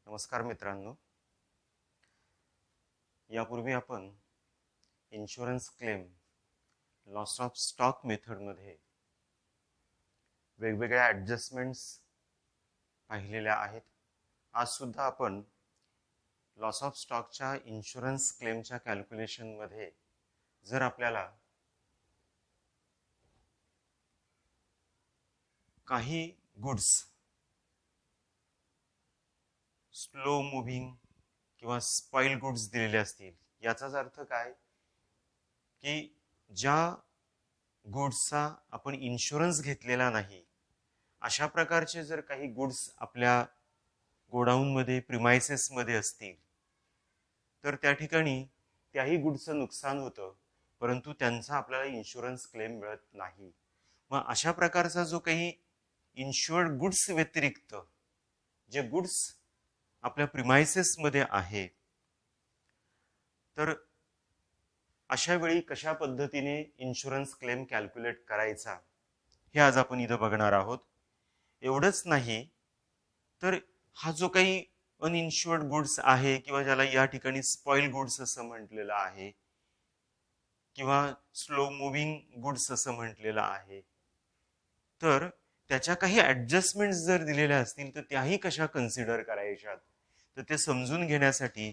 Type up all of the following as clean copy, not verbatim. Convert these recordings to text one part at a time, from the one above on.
नमस्कार मित्रांनो, यापूर्वी आपण insurance claim loss of stock मेथडमध्ये वेगवेगळ्या ॲडजस्टमेंट्स पाहिलेल्या आहेत. आज सुद्धा आपण लॉस ऑफ स्टॉकच्या इन्शुरन्स क्लेमच्या कॅल्क्युलेशनमध्ये जर आपल्याला काही गुड्स स्लो मुव्हिंग किंवा स्पॉइल गुड्स दिलेले असतील, याचाच अर्थ काय की ज्या गुड्सचा आपण इन्शुरन्स घेतलेला नाही अशा प्रकारचे जर काही गुड्स आपल्या गोडाऊनमध्ये प्रिमायसेसमध्ये असतील तर त्या ठिकाणी त्याही गुड्सचं नुकसान होतं, परंतु त्यांचा आपल्याला इन्शुरन्स क्लेम मिळत नाही. मग अशा प्रकारचा जो काही इन्शुअर्ड गुड्स व्यतिरिक्त जे गुड्स आपल्या प्रिमायसेसमध्ये आहे, तर अशा वेळी कशा पद्धतीने इन्शुरन्स क्लेम कॅल्क्युलेट करायचा हे आज आपण इथं बघणार आहोत. एवढंच नाही तर हा जो काही अनइन्शुअर्ड गुड्स आहे किंवा ज्याला या ठिकाणी स्पॉइल गुड्स असं म्हटलेलं आहे किंवा स्लो मुव्हिंग गुड्स असं म्हटलेलं आहे, तर त्याच्या काही ॲडजस्टमेंट्स जर दिलेल्या असतील तर त्याही कशा कन्सिडर करायच्यात, तर ते समजून घेण्यासाठी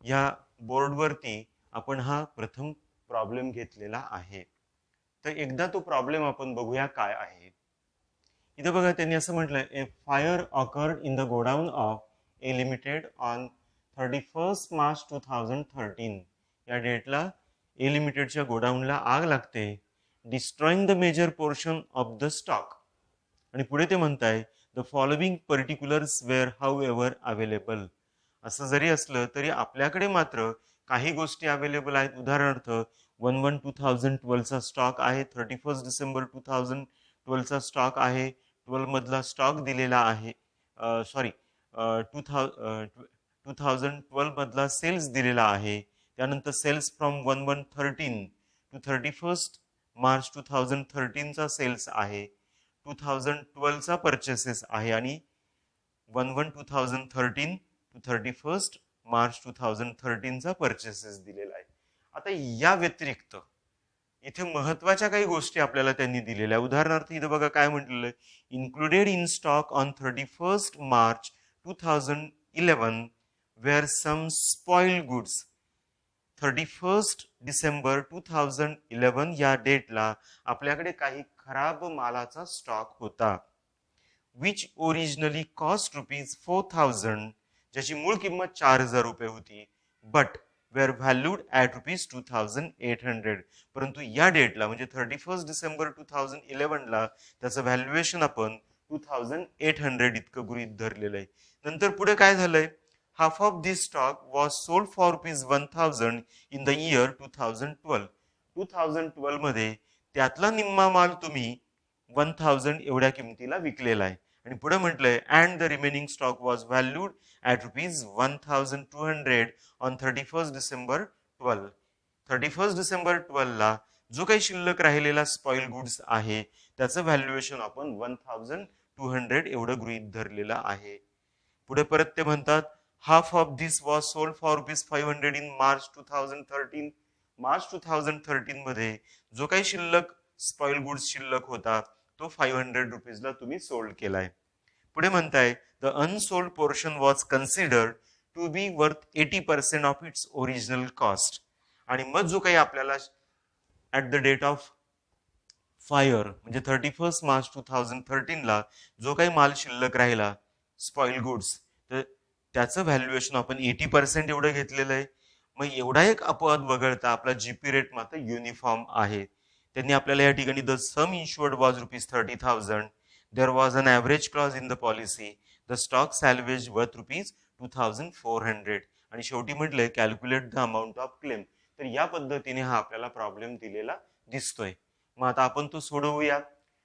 या बोर्डवरती आपण हा प्रथम प्रॉब्लेम घेतलेला आहे. तर एकदा तो प्रॉब्लेम आपण बघूया काय आहे. इथं बघा, त्यांनी असं म्हटलंय, a fire occurred in the godown of A limited on 31 March 2013. या डेटला ए लिमिटेडच्या गोडाऊनला आग लागते, destroying the major portion of the stock. आणि पुढे ते म्हणताय, the following particulars were however available. असं जरी असलं तरी आपल्याकडे मात्र काही गोष्टी अवेलेबल आहेत. उदाहरणार्थ 1/1/2012चा स्टॉक आहे, 31 डिसेंबर 2012चा स्टॉक आहे, 12 मधला स्टॉक दिलेला आहे, 2012 मधला सेल्स दिलेला आहे. त्यानंतर सेल्स फ्रॉम 1/1/13 टू 31 मार्च 2013चा सेल्स आहे, 2012चा परचेसेस आहे आणि 1/1/2013 टू 31 मार्च 2013चा परचेसेस दिलेला आहे. आता या व्यतिरिक्त इथे महत्वाच्या काही गोष्टी आपल्याला त्यांनी दिलेल्या. उदाहरणार्थ इथं बघा काय म्हटलेलं आहे, included in stock on 31 March 2011 wear some spoil goods. 31 December 2011 या डेटला आपल्याकडे काही खराब मालाचा स्टॉक होता, विच ओरिजिनली कॉस्ट ₹4,000, ज्याची मूळ किंमत 4,000 रुपये होती, बट वेअर व्हॅल्यूड ॲट ₹2,800. परंतु या डेटला म्हणजे 31 डिसेंबर 2011ला त्याचं व्हॅल्युएशन आपण 2,800 इतकं गृहीत धरलेलं आहे. नंतर पुढे काय झालंय, half of this stock was sold for ₹1,000 in the year 2012. 2012 मध्ये त्यातला निम्मा माल तुम्ही 1,000 एवढ्या किमतीला विकलेला आहे. आणि पुढे म्हटलंय, and the remaining stock was valued at ₹1,200 on 31 December 12. 31 December 12ला जो काही शिल्लक राहिलेला स्पॉइल गुड्स आहे त्याचं व्हॅल्युएशन आपण 1,200 एवढं गृहीत धरलेलं आहे. पुढे परत ते म्हणतात, half of this was sold for ₹500 in March 2013. March 2013 मध्ये जो काही शिल्लक स्पॉइल गुड्स शिल्लक होता तो ₹500 तुम्ही सोल्ड केलाय. पुढे म्हणताय, the unsold portion was considered to be worth 80% of its original cost. आणि मग जो काही आपल्याला at the date of fire म्हणजे 31 मार्च 2013ला जो काही माल शिल्लक राहिला स्पॉइल गुड्स, तर त्याचं व्हॅल्युएशन आपण 80% एवढं घेतलेलं आहे. मग एवढा एक अपवाद वगळता आपला जीपी रेट मात्र युनिफॉर्म आहे. त्यांनी आपल्याला या ठिकाणी the sum insured was ₹30,000. There was an average clause in the policy. The stock salvage worth ₹2,400. आणि शेवटी म्हटलंय, calculate the amount of claim. तर या पद्धतीने हा आपल्याला प्रॉब्लेम दिलेला दिसतोय. मग आता आपण तो सोडवूया.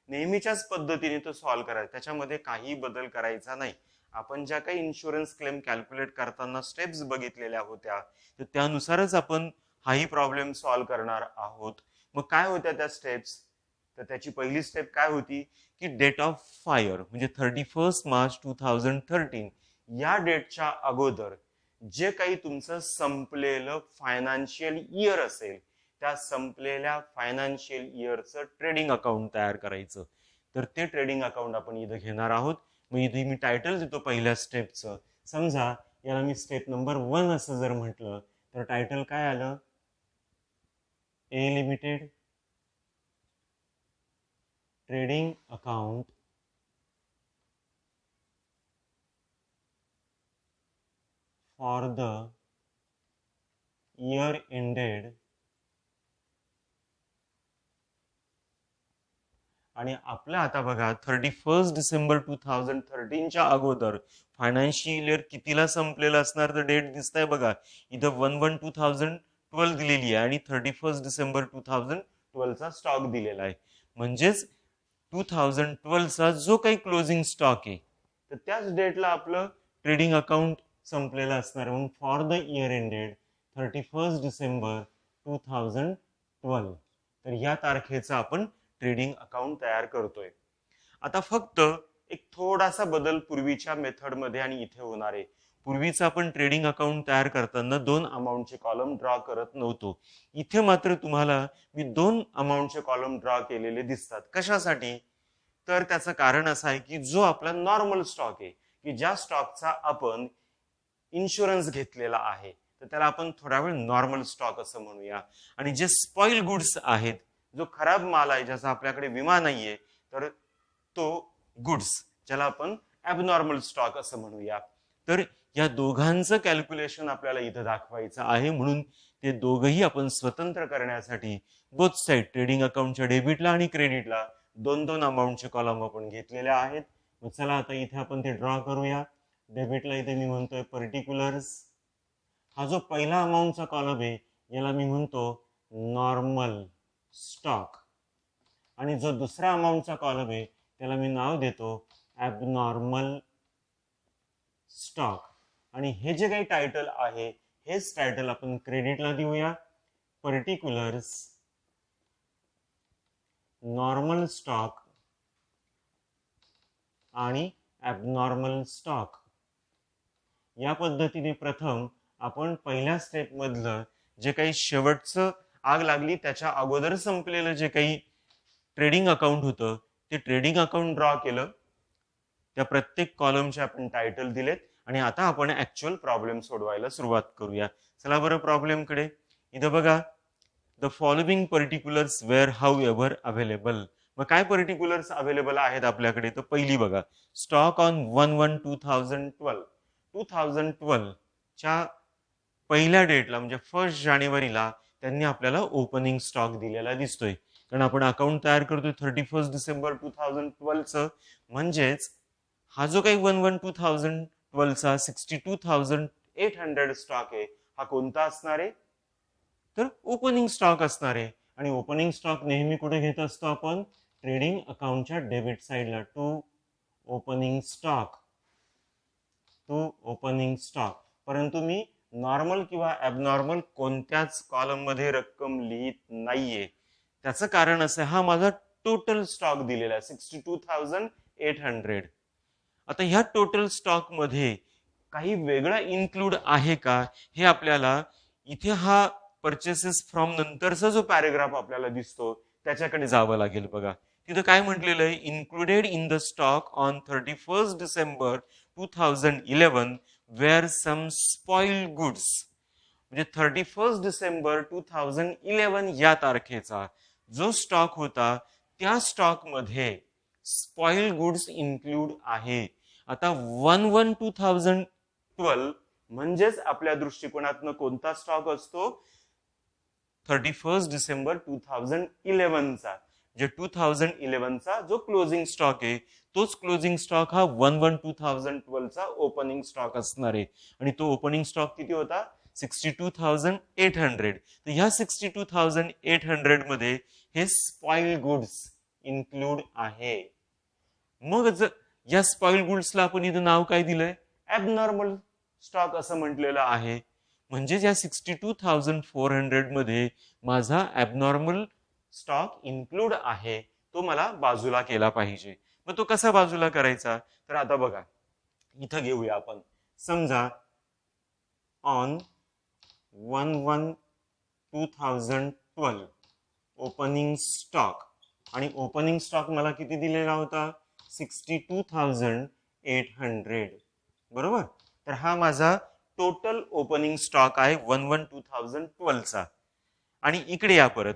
नेहमीच्याच पद्धतीने तो सॉल्व्ह करायचा, त्याच्यामध्ये काही बदल करायचा नाही. आपण ज्या काही इन्शुरन्स क्लेम कॅल्क्युलेट करताना स्टेप्स बघितलेल्या होत्या तर त्यानुसारच आपण हाही प्रॉब्लेम सॉल्व्ह करणार आहोत. मग काय होत्या त्या स्टेप्स, तर त्याची पहिली स्टेप काय होती की डेट ऑफ फायर म्हणजे 31 मार्च 2013 या डेटच्या अगोदर जे काही तुमचं संपलेलं फायनान्शियल इयर असेल त्या संपलेल्या फायनान्शियल इयरचं ट्रेडिंग अकाउंट तयार करायचं. तर ते ट्रेडिंग अकाउंट आपण इथं घेणार आहोत. मग इथे मी टायटल देतो पहिल्या स्टेपचं. समजा याला मी स्टेप नंबर 1 असं जर म्हटलं तर टायटल काय आलं? A limited trading account for the year ended. आणि आपलं आता बघा 31 डिसेंबर 2013च्या अगोदर फायनान्शियल इयर कितीला संपलेलं असणार तर डेट दिसतंय बघा इथं 1/1/2012 दिलेली आहे आणि 31 डिसेंबर 2012चा स्टॉक दिलेला आहे. म्हणजेच 2012चा जो काही क्लोजिंग स्टॉक आहे तर त्याच डेटला आपलं ट्रेडिंग अकाउंट संपलेलं असणार. म्हणून for the year ended 31 December 2012 तर या तारखेचा आपण ट्रेडिंग अकाउंट तयार करतोय. आता फक्त एक थोडासा बदल पूर्वीच्या मेथडमध्ये आणि इथे होणार आहे. पूर्वीच आपण ट्रेडिंग अकाउंट तयार करताना 2 अमाऊंटचे कॉलम ड्रॉ करत नव्हतो. इथे मात्र तुम्हाला मी 2 अमाऊंटचे कॉलम ड्रॉ केलेले दिसतात. कशासाठी? तर त्याचं कारण असं आहे की जो आपला नॉर्मल स्टॉक आहे की ज्या स्टॉकचा आपण इन्शुरन्स घेतलेला आहे तर त्याला आपण थोडा वेळ नॉर्मल स्टॉक असं म्हणूया. आणि जे स्पॉइल गुड्स आहेत जो खराब माल आहे ज्याचा आपल्याकडे विमा नाहीये तर तो गुड्स ज्याला आपण ॲबनॉर्मल स्टॉक असं म्हणूया. तर या दोघांचं कॅल्क्युलेशन आपल्याला इथं दाखवायचं आहे. म्हणून ते दोघंही आपण स्वतंत्र करण्यासाठी बोथ साईड ट्रेडिंग अकाउंटच्या डेबिटला आणि क्रेडिटला 2-2 अमाऊंटचे कॉलम आपण घेतलेले आहेत. मग चला आता इथे आपण ते ड्रॉ करूया. डेबिटला इथे मी म्हणतोय पर्टिक्युलर्स. हा जो पहिला अमाऊंटचा कॉलम आहे याला मी म्हणतो नॉर्मल स्टॉक आणि जो दुसरा अमाऊंटचा कॉलम आहे त्याला मी नाव देतो ॲबनॉर्मल स्टॉक. आणि हे जे काही टायटल आहे हेच टायटल आपण क्रेडिटला देऊया. पर्टिक्युलर्स नॉर्मल स्टॉक आणि ॲबनॉर्मल स्टॉक. या पद्धतीने प्रथम आपण पहिल्या स्टेप मधलं जे काही शेवटचं आग लागली त्याच्या अगोदर संपलेलं जे काही ट्रेडिंग अकाउंट होतं ते ट्रेडिंग अकाउंट ड्रॉ केलं. त्या प्रत्येक कॉलमचे आपण टायटल दिलेत आणि आता आपण ऍक्च्युअल प्रॉब्लेम सोडवायला सुरुवात करूया. चला बरं प्रॉब्लेमकडे. इथं बघा the following particulars were however available. मग काय पर्टिक्युलर्स अवेलेबल आहेत आपल्याकडे? तर पहिली बघा स्टॉक ऑन 1/1/2012. 2012 च्या पहिल्या डेटला म्हणजे 1 जानेवारीला त्यांनी आपल्याला ओपनिंग स्टॉक दिलेला दिसतोय. कारण आपण अकाउंट तयार करतोय 31 डिसेंबर 2012चं. म्हणजेच हा जो काही 1/1/2012चा 62,800 स्टॉक आहे हा कोणता असणार आहे? तर ओपनिंग स्टॉक असणार आहे. आणि ओपनिंग स्टॉक नेहमी कुठे घेत असतो आपण? ट्रेडिंग अकाउंटच्या डेबिट साईडला. To opening stock. परंतु मी नॉर्मल किंवा ॲबनॉर्मल कोणत्याच कॉलम मध्ये रक्कम लिहित नाहीये. त्याचं कारण असं हा माझा टोटल स्टॉक दिलेला आहे 62,800. आता ह्या टोटल स्टॉक मध्ये काही वेगळा इन्क्लूड आहे का हे आपल्याला इथे हा परचेसेस फ्रॉम नंतरचा जो पॅरेग्राफ आपल्याला दिसतो त्याच्याकडे जावं लागेल. बघा तिथं काय म्हटलेलं आहे? Included in the stock on 31 December 2011 wear some spoiled goods. म्हणजे 31 डिसेंबर 2011 या तारखेचा जो स्टॉक होता त्या स्टॉक मध्ये स्पॉइल्ड गुड्स इन्क्लूड आहे. आता 1/1/2012 म्हणजेच आपल्या दृष्टिकोनातनं कोणता स्टॉक असतो? 31 डिसेंबर 2011चा. जे 2011चा जो क्लोजिंग स्टॉक आहे तोच क्लोजिंग स्टॉक हा 1/1/2012चा ओपनिंग स्टॉक असणार आहे. आणि तो ओपनिंग स्टॉक किती होता? 62,800. तर ह्या 62,800 मध्ये हे स्पॉइल्ड गुड्स इन्क्लूड आहे. मग या स्पॉइल्ड गुड्सला आपण इथं नाव काय दिलंय? ॲबनॉर्मल स्टॉक असं म्हटलेलं आहे. म्हणजे या 62,400 मध्ये माझा ॲबनॉर्मल स्टॉक इन्क्लूड आहे. तो मला बाजूला केला पाहिजे. मग तो कसा बाजूला करायचा? तर आता बघा इथं घेऊया आपण समजा ऑन 1/1/2012 ओपनिंग स्टॉक, आणि ओपनिंग स्टॉक मला किती दिलेला होता 62,800, बरोबर. तर हा माझा टोटल ओपनिंग स्टॉक आहे 1/1/2012 चा. आणि इकडे या परत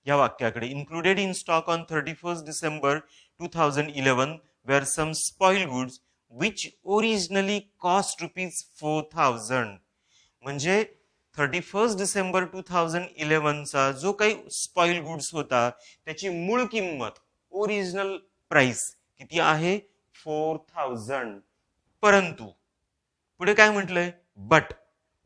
या वाक्याकडे, included in stock on 31 December 2011 wear some spoil goods which originally cost ₹4,000. म्हणजे 31 डिसेंबर 2011 चा जो काही स्पॉइल गुड्स होता त्याची मूळ किंमत ओरिजिनल प्राइस किती आहे 4,000. परंतु पुढे काय म्हटलंय, बट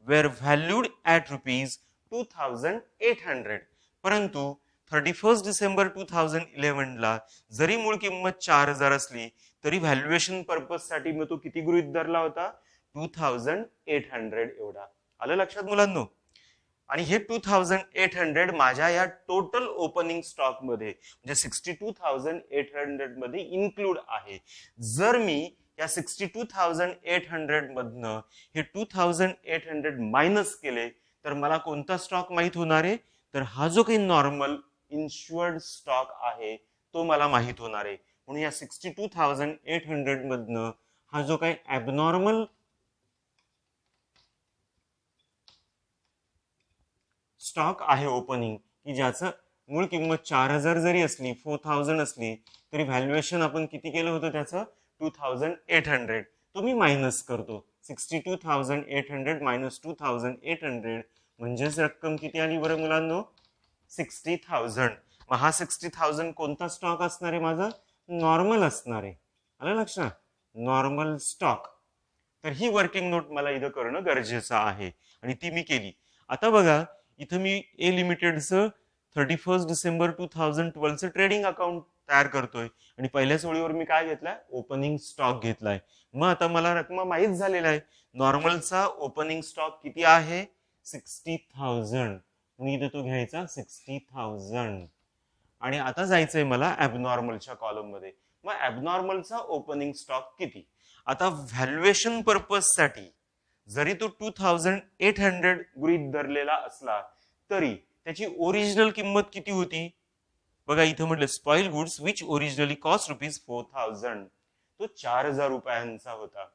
वेअर व्हॅल्यूड ॲट ₹2,800. परंतु 31 डिसेंबर 2011 ला जरी मूळ किंमत 4,000 असली तरी व्हॅल्युएशन पर्पज साठी मग तो किती गृहीत धरला होता 2,800 एवढा. आलं लक्षात मुलांनो. आणि हे 2,800 माझ्या या टोटल ओपनिंग स्टॉक मध्ये म्हणजे 62,800 मध्ये इन्क्लूड आहे. जर मी या 62,800 मधनं हे 2,800 मायनस केले तर मला कोणता स्टॉक माहित होणार आहे, तर हा जो काही नॉर्मल इन्शुअर्ड स्टॉक आहे तो मला माहित होणार आहे. म्हणून या 62,800 मधनं हा जो काही ॲबनॉर्मल स्टॉक आहे ओपनिंग, की ज्याचं मूळ किंमत 4,000 जरी असली 4,000 असली तरी व्हॅल्युएशन आपण किती केलं होतं त्याचं 2,800, तो मी मायनस करतो. 62,800 मायनस 2,800 म्हणजेच रक्कम किती आली बरं मुलांनो 60,000. मग हा 60,000 कोणता स्टॉक असणार आहे माझा, नॉर्मल असणार आहे. आलं लक्षात, नॉर्मल स्टॉक. तर ही वर्किंग नोट मला इथं करणं गरजेचं आहे आणि ती मी केली. आता बघा इथं मी ए लिमिटेडचं 31 डिसेंबर 2012 ट्रेडिंग अकाउंट तयार करतोय आणि पहिल्याच ओळीवर मी काय घेतलाय ओपनिंग स्टॉक घेतलाय. मग आता मला रक्कम माहीत झालेला आहे. नॉर्मलचा ओपनिंग स्टॉक किती आहे 60,000. मी इथे तो घ्यायचा 60,000 आणि आता जायचंय मला ॲबनॉर्मलच्या कॉलम मध्ये. मग ॲबनॉर्मलचा ओपनिंग स्टॉक किती. आता व्हॅल्युएशन पर्पज साठी जरी तो 2,800 गृहीत धरलेला असला तरी त्याची ओरिजिनल किंमत किती होती बघा इथं म्हटलं spoil goods which originally cost ₹4,000, तो 4,000 रुपयांचा होता.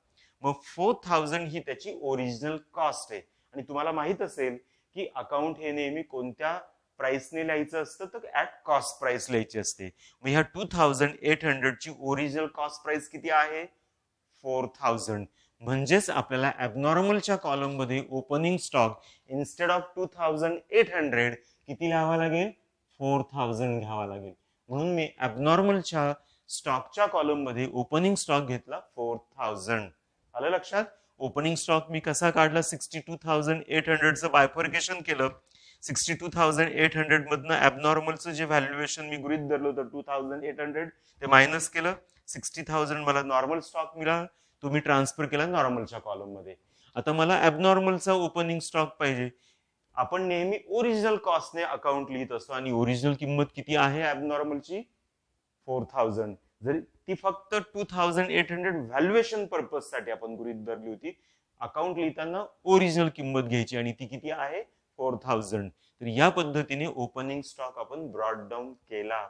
मग 4,000 ही त्याची ओरिजिनल कॉस्ट आहे. आणि तुम्हाला माहित असेल की अकाउंट हे नेहमी कोणत्या प्राइसने लिहायचं असतं तर ऍट कॉस्ट प्राइस लिहायची असते. मग ह्या 2,800 ची ओरिजिनल कॉस्ट प्राइस किती आहे 4,000. म्हणजेच आपल्याला ॲबनॉर्मलच्या कॉलम मध्ये ओपनिंग स्टॉक इन्स्टेड ऑफ 2,800 किती लिहावा लागेल 4,000 घ्यावा लागेल. म्हणून मी ॲबनॉर्मलच्या स्टॉकच्या कॉलम मध्ये ओपनिंग स्टॉक घेतला 4,000. आलं लक्षात. ओपनिंग स्टॉक मी कसा काढला 62,800चं बायफर्केशन केलं. 62,800 मधनं ॲबनॉर्मलचं जे व्हॅल्युएशन मी गृहीत धरलं होतं 2,800 ते मायनस केलं. 60,000 मला नॉर्मल स्टॉक मिळाला, तो मी ट्रान्सफर केला नॉर्मलच्या कॉलम मध्ये. आता मला ॲबनॉर्मलचा ओपनिंग स्टॉक पाहिजे. आपण नेहमी ओरिजिनल कॉस्टने अकाउंट लिहित असतो आणि ओरिजिनल किंमत किती आहे ॲबनॉर्मलची 4,000. जरी ती फक्त 2,800 व्हॅल्युएशन पर्पज साठी आपण गृहीत धरली होती. अकाउंट लिहिताना ओरिजिनल किंमत घ्यायची आणि ती किती आहे 4,000. तर या पद्धतीने ओपनिंग स्टॉक आपण ब्रॉड डाऊन केला.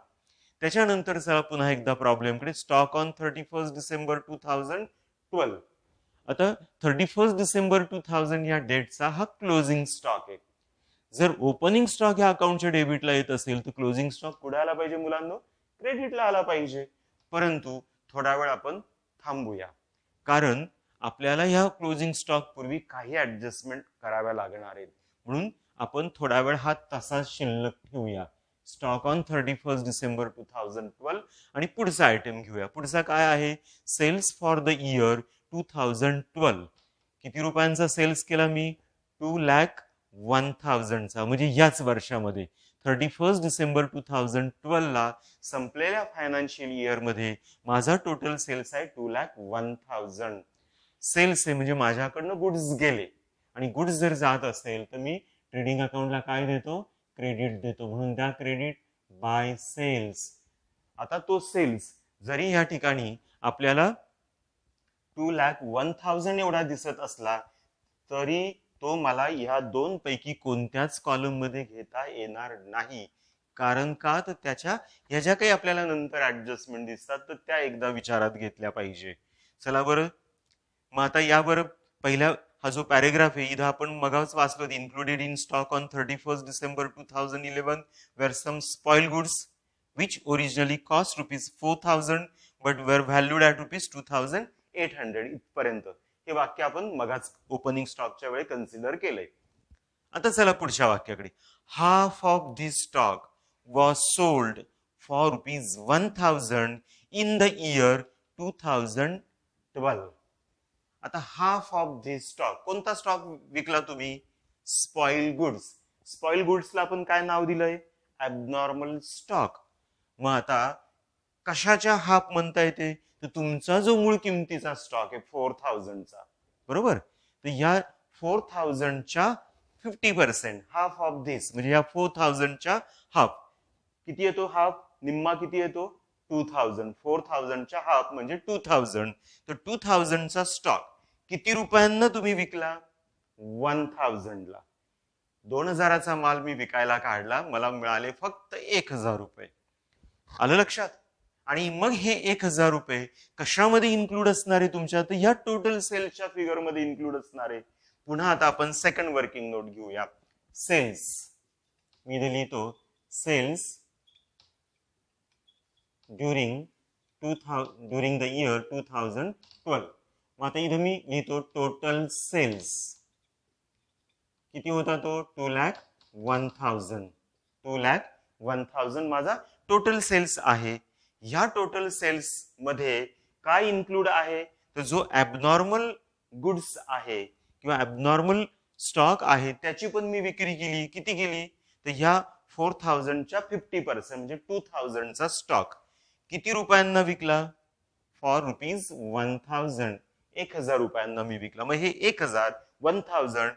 त्याच्यानंतर चला पुन्हा एकदा प्रॉब्लेमकडे. Stock on 31 December 2012. आता 31 डिसेंबर 2000 या डेटचा हा क्लोजिंग स्टॉक आहे. जर ओपनिंग स्टॉक या अकाउंटच्या डेबिटला येत असेल तर क्लोजिंग स्टॉक कुठे आला पाहिजे मुलांनो क्रेडिटला आला पाहिजे. परंतु थोडा वेळ आपण थांबूया, कारण आपल्याला ह्या क्लोजिंग स्टॉक पूर्वी काही ऍडजस्टमेंट कराव्या लागणार आहेत. म्हणून आपण थोडा वेळ हा तसाच शिल्लक ठेवूया. स्टॉक ऑन 31 डिसेंबर 2012 आणि पुढचा आयटम घेऊया. पुढचा काय आहे सेल्स फॉर द इयर 2012. किती रुपयांचा सेल्स केला मी 2,01,000चा. म्हणजे याच वर्षामध्ये 31 डिसेंबर 2012 ला संपलेल्या फायनान्शियल इयर मध्ये माझा टोटल सेल्स आहे 2,01,000. सेल्स आहे म्हणजे माझ्याकडनं गुड्स गेले आणि गुड्स जर जात असेल तर मी ट्रेडिंग अकाउंटला काय देतो क्रेडिट देतो. म्हणून त्या क्रेडिट बाय सेल्स. आता तो सेल्स जरी या ठिकाणी आपल्याला 2,01,000 एवढा दिसत असला तरी तो मला या दोन पैकी कोणत्याच कॉलम मध्ये घेता येणार नाही. कारण का, तर त्याच्या ह्या ज्या काही आपल्याला नंतर ऍडजस्टमेंट दिसतात तर त्या एकदा विचारात घेतल्या पाहिजे. चला बरं, मग आता या बरं पहिल्या हा जो पॅरेग्राफ आहे इथं आपण मगाच वाचलो, included in stock on 31 December 2011 were some spoil goods which originally cost ₹4,000 but were valued at ₹2,800 इथपर्यंत हे वाक्य आपण मगाच ओपनिंग स्टॉकच्या वेळी कन्सिडर केलंय. आता चला पुढच्या वाक्याकडे. Half of this stock was sold for ₹1,000 in the year 2012. आता हाफ ऑफ दिस स्टॉक, कोणता स्टॉक विकला तुम्ही? Spoil goods. स्पॉइल गुड्सला आपण काय नाव दिलंय? Abnormal stock. मग आता कशाच्या हाफ म्हणता येते? तर तुमचा जो मूळ किमतीचा स्टॉक आहे 4,000चा, बरोबर, तर या 4,000च्या 50%, हाफ ऑफ दिस म्हणजे या 4,000च्या हाफ किती येतो? हाफ निम्मा किती येतो? 2,000. 4,000च्या हाफ म्हणजे 2,000. तर 2,000चा स्टॉक किती रुपयांना तुम्ही विकला? 1,000ला. 2,000चा माल मी विकायला काढला, मला मिळाले फक्त 1,000 रुपये. आलं लक्षात? आणि मग हे 1,000 रुपये कशामध्ये इन्क्लूड असणार आहे तुमच्या? तर ह्या टोटल सेल्सच्या फिगर मध्ये इन्क्लूड असणार आहे. पुन्हा आता आपण सेकंड वर्किंग नोट घेऊया. सेल्स मी इथे लिहितो, सेल्स ड्युरिंग द इयर 2012. मग आता इथे मी लिहितो टोटल सेल्स किती होता? तो 2,01,000. 2,01,000 माझा टोटल सेल्स आहे. या टोटल सेल्स मध्ये काय इन्क्लूड आहे? तर जो ॲबनॉर्मल गुड्स आहे किंवा ॲबनॉर्मल स्टॉक आहे त्याची पण मी विक्री केली. किती केली? तर ह्या 4,000च्या 50% म्हणजे 2,000चा स्टॉक किती रुपयांना विकला? फॉर ₹1,000. 1,000 रुपयांना मी विकला. मग हे 1,000, 1,000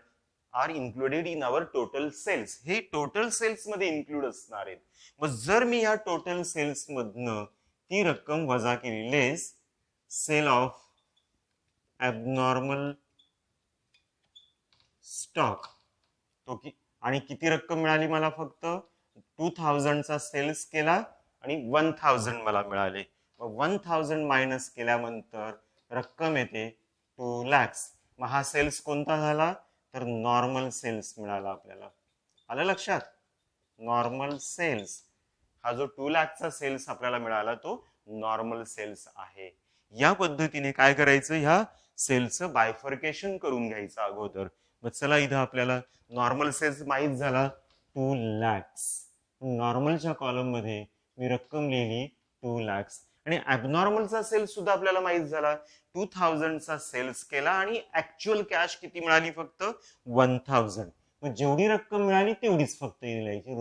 are included in our total sales. हे टोटल सेल्स मध्ये इन्क्लूड असणार आहेत. मग जर मी या टोटल सेल्स मधनं ती रक्कम वजा केली, लेस सेल ऑफ ॲबनॉर्मल स्टॉक, तो आणि किती रक्कम मिळाली मला? फक्त 2,000चा सेल्स केला आणि 1,000 मला मिळाले. मग 1,000 मायनस केल्यानंतर रक्कम येते 2 लाख. मग हा सेल्स कोणता झाला? तर नॉर्मल सेल्स मिळाला आपल्याला. आलं लक्षात? नॉर्मल सेल्स हा जो 2 लाखचा सेल्स आपल्याला मिळाला तो नॉर्मल सेल्स आहे. या पद्धतीने काय करायचं? ह्या सेल्सचं बायफर्केशन करून घ्यायचं अगोदर. मग चला इथं आपल्याला नॉर्मल सेल्स माहीत झाला 2 लाख. नॉर्मलच्या कॉलम मध्ये मी रक्कम लिहिली 2 लाख आणि ॲबनॉर्मलचा सेल्स सुद्धा आपल्याला माहित झाला. 2,000चा सेल्स केला आणि ऍक्च्युअल कॅश किती मिळाली? फक्त 1,000. मग जेवढी रक्कम मिळाली तेवढीच फक्त लिहायची,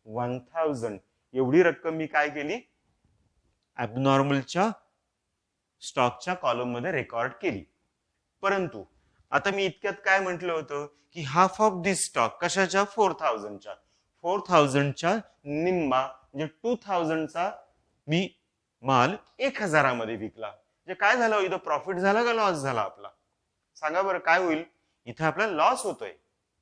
₹1,000. एवढी रक्कम मी काय केली? ॲबनॉर्मलच्या स्टॉकच्या कॉलम मध्ये रेकॉर्ड केली. परंतु आता मी इतक्यात काय म्हटलं होतं की हाफ ऑफ दिस स्टॉक कशाच्या? 4,000च्या. 4,000च्या निम्मा म्हणजे 2,000चा मी माल 1,000मध्ये विकला. म्हणजे काय झालं? इथं प्रॉफिट झाला का लॉस झाला आपला? सांगा बरं काय होईल? इथे आपल्याला लॉस होतोय,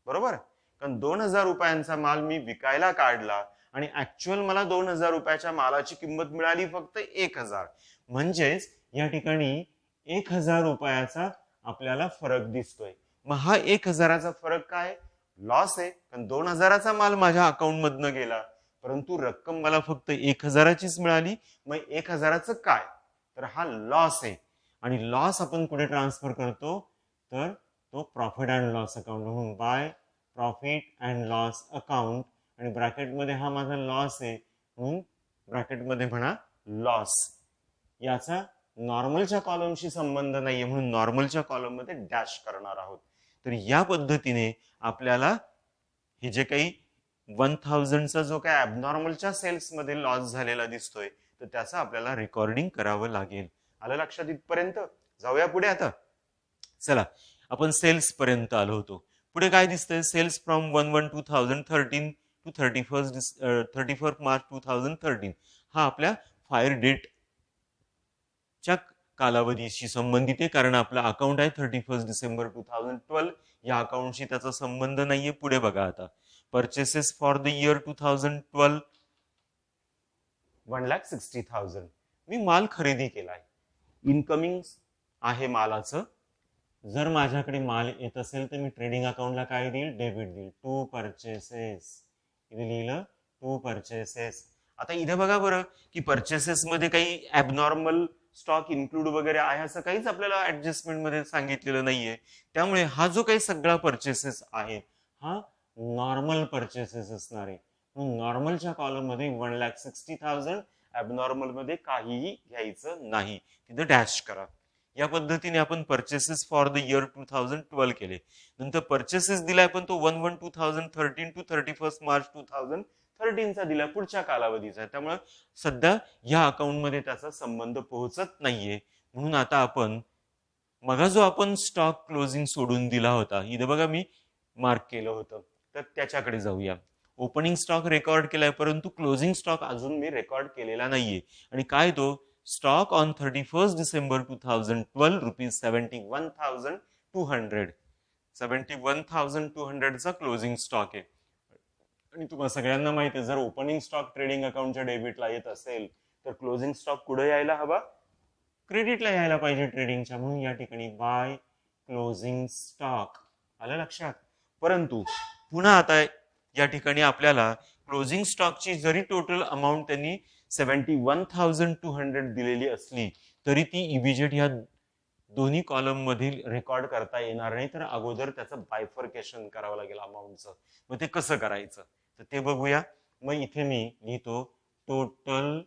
बरोबर, कारण 2,000 रुपयांचा माल मी विकायला काढला आणि ऍक्च्युअल मला 2,000 रुपयाच्या मालाची किंमत मिळाली फक्त 1,000. म्हणजेच या ठिकाणी 1,000 रुपयाचा आपल्याला फरक दिसतोय. मग हा 1,000चा फरक काय? लॉस आहे, कारण 2,000चा माल माझ्या अकाउंट मधनं गेला परंतु रक्कम मला फक्त 1,000चीच मिळाली. मग 1,000चं काय? तर हा लॉस आहे. आणि लॉस आपण कुठे ट्रान्सफर करतो? तर तो प्रॉफिट अँड लॉस अकाउंट म्हणून bye profit and loss account, आणि ब्रॅकेटमध्ये हा माझा लॉस आहे म्हणून ब्रॅकेटमध्ये म्हणा लॉस. याचा नॉर्मलच्या कॉलमशी संबंध नाहीये म्हणून नॉर्मलच्या कॉलम मध्ये डॅश करणार आहोत. तर या पद्धतीने आपल्याला हे जे काही 1,000चा जो काही ॲबनॉर्मलच्या सेल्स मध्ये लॉस झालेला दिसतोय तर त्याचं आपल्याला रेकॉर्डिंग करावं लागेल. आलं लक्षात इथपर्यंत? जाऊया पुढे आता. चला आपण सेल्स पर्यंत आलो होतो. पुढे काय दिसतंय? Sales from 1/1/2013 to 31 March 2013. हा आपल्या फायर डेट च्या कालावधीशी संबंधित आहे, कारण आपला अकाउंट आहे 31 डिसेंबर 2012. या अकाउंटशी त्याचा संबंध नाहीये. पुढे बघा आता, परचेसेस फॉर द इयर 2012 1,60,000. मी माल खरेदी केलाय, इनकमिंग आहे मालाचं. जर माझ्याकडे माल येत असेल तर मी ट्रेडिंग अकाउंटला काय देईल? डेबिट देईल. टू परचेसेस, इथे लिहिलं टू परचेसेस. आता इथे बघा बरं की परचेसेस मध्ये काही ॲबनॉर्मल स्टॉक इन्क्लूड वगैरे आहे असं काहीच आपल्याला ऍडजस्टमेंट मध्ये सांगितलेलं नाहीये. त्यामुळे हा जो काही सगळा परचेसेस आहे हा नॉर्मल परचेसेस असणार आहे. नॉर्मलच्या कॉलम मध्ये 1,60,000, ॲबनॉर्मल मध्ये काहीही घ्यायचं नाही, तिथं डॅश करा. या पद्धतीने आपण परचेसेस फॉर द इयर 2012 केले. नंतर परचेसेस दिलाय पण तो 1/1/2013 टू 31 मार्च 2013चा दिला, पुढच्या कालावधीचा. त्यामुळे सध्या या अकाउंट मध्ये त्याचा संबंध पोहोचत नाहीये. म्हणून आता आपण मगा जो आपण स्टॉक क्लोजिंग सोडून दिला होता, इथं बघा मी मार्क केलं होतं, तर त्याच्याकडे जाऊया. ओपनिंग स्टॉक रेकॉर्ड केलाय, परंतु क्लोजिंग स्टॉक अजून मी रेकॉर्ड केलेला नाहीये. आणि काय तो स्टॉक ऑन 31 डिसेंबर 2012 रुपीज 71,200. 71,200 चा क्लोजिंग स्टॉक आहे. आणि तुम्हाला सगळ्यांना माहिती आहे, जर ओपनिंग स्टॉक ट्रेडिंग अकाउंटच्या डेबिटला येत असेल तर क्लोजिंग स्टॉक कुठे यायला हवा? क्रेडिटला यायला पाहिजे ट्रेडिंगच्या. म्हणून या ठिकाणी बाय क्लोजिंग स्टॉक आलं लक्षात. परंतु पुन्हा आता या ठिकाणी आपल्याला क्लोजिंग स्टॉकची जरी टोटल अमाऊंट त्यांनी 71,200 दिलेली असली तरी ती इमिजिएट ह्या दोन्ही कॉलम मधील रेकॉर्ड करता येणार नाही. तर अगोदर त्याचं बायफर्केशन करावं लागेल अमाऊंटचं. मग ते कसं करायचं तर ते बघूया. मग इथे मी लिहितो टोटल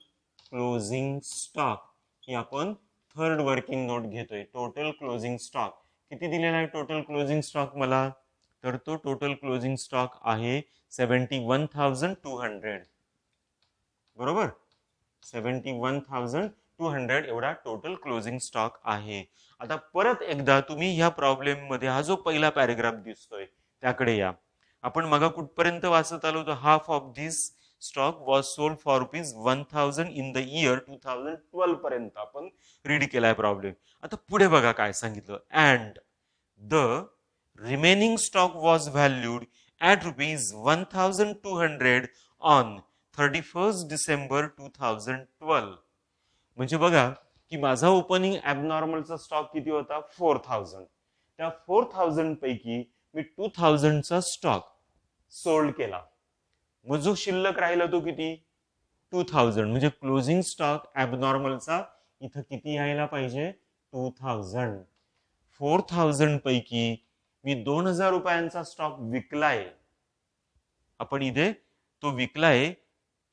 क्लोजिंग स्टॉक. ही आपण थर्ड वर्किंग नोट घेतोय. टोटल क्लोजिंग स्टॉक किती दिलेला आहे? टोटल क्लोजिंग स्टॉक मला, तर तो टोटल क्लोजिंग स्टॉक आहे 71,200. बरोबर, 71,200 एवढा टोटल क्लोजिंग स्टॉक आहे. आता परत एकदा तुम्ही ह्या प्रॉब्लेम मध्ये हा जो पहिला पॅरेग्राफ दिसतोय त्याकडे या. आपण मग कुठपर्यंत वाचत आलो होतो? Half of this stock was sold for ₹1,000 in the year 2012 पर्यंत आपण रीड केलाय प्रॉब्लेम. आता पुढे बघा काय सांगितलं. And the remaining stock was valued at ₹1,200 on 31 December 2012. म्हणजे बघा की माझा ओपनिंग ॲबनॉर्मलचा स्टॉक किती होता? 4,000. त्या 4,000 पैकी मी 2,000चा स्टॉक सोल्ड केला. मग जो शिल्लक राहिला तो किती? 2,000. म्हणजे क्लोजिंग स्टॉक ॲबनॉर्मलचा इथं किती यायला पाहिजे? 2,000. 4,000 पैकी मी 2,000 रुपयांचा स्टॉक विकलाय. आपण इथे तो विकलाय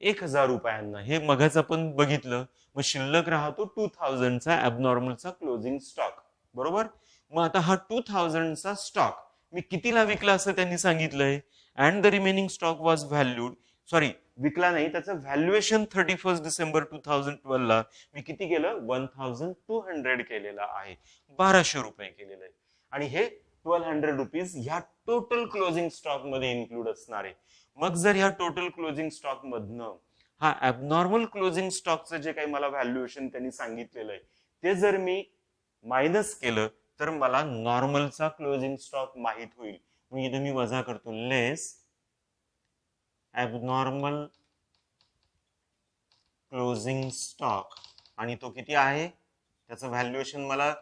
1,000 रुपयांना. हे मगाच आपण बघितलं. मग शिल्लक राहतो 2,000चा ॲबनॉर्मलचा क्लोजिंग स्टॉक. बरोबर. मग आता हा 2,000चा स्टॉक मी कितीला विकला असं त्यांनी सांगितलंय. And the remaining stock was valued, sorry विकला नाही, त्याचं व्हॅल्युएशन 31 डिसेंबर 2012 ला मी किती केलं? 1,200 केलेला आहे. 1,200 रुपये केलेलं आहे. आणि हे 1,200 रुपीज ह्या टोटल क्लोजिंग स्टॉक मध्ये इन्क्लूड असणार आहे. मग जर ह्या टोटल क्लोजिंग स्टॉक मधनं हा ॲबनॉर्मल क्लोजिंग स्टॉकचं जे काही मला व्हॅल्युएशन त्यांनी सांगितलेलं आहे ते जर मी मायनस केलं तर मला नॉर्मलचा क्लोजिंग स्टॉक माहित होईल. मग इथे मी वजा करतो लेस ॲबनॉर्मल क्लोजिंग स्टॉक. आणि तो किती आहे? त्याचं व्हॅल्युएशन मला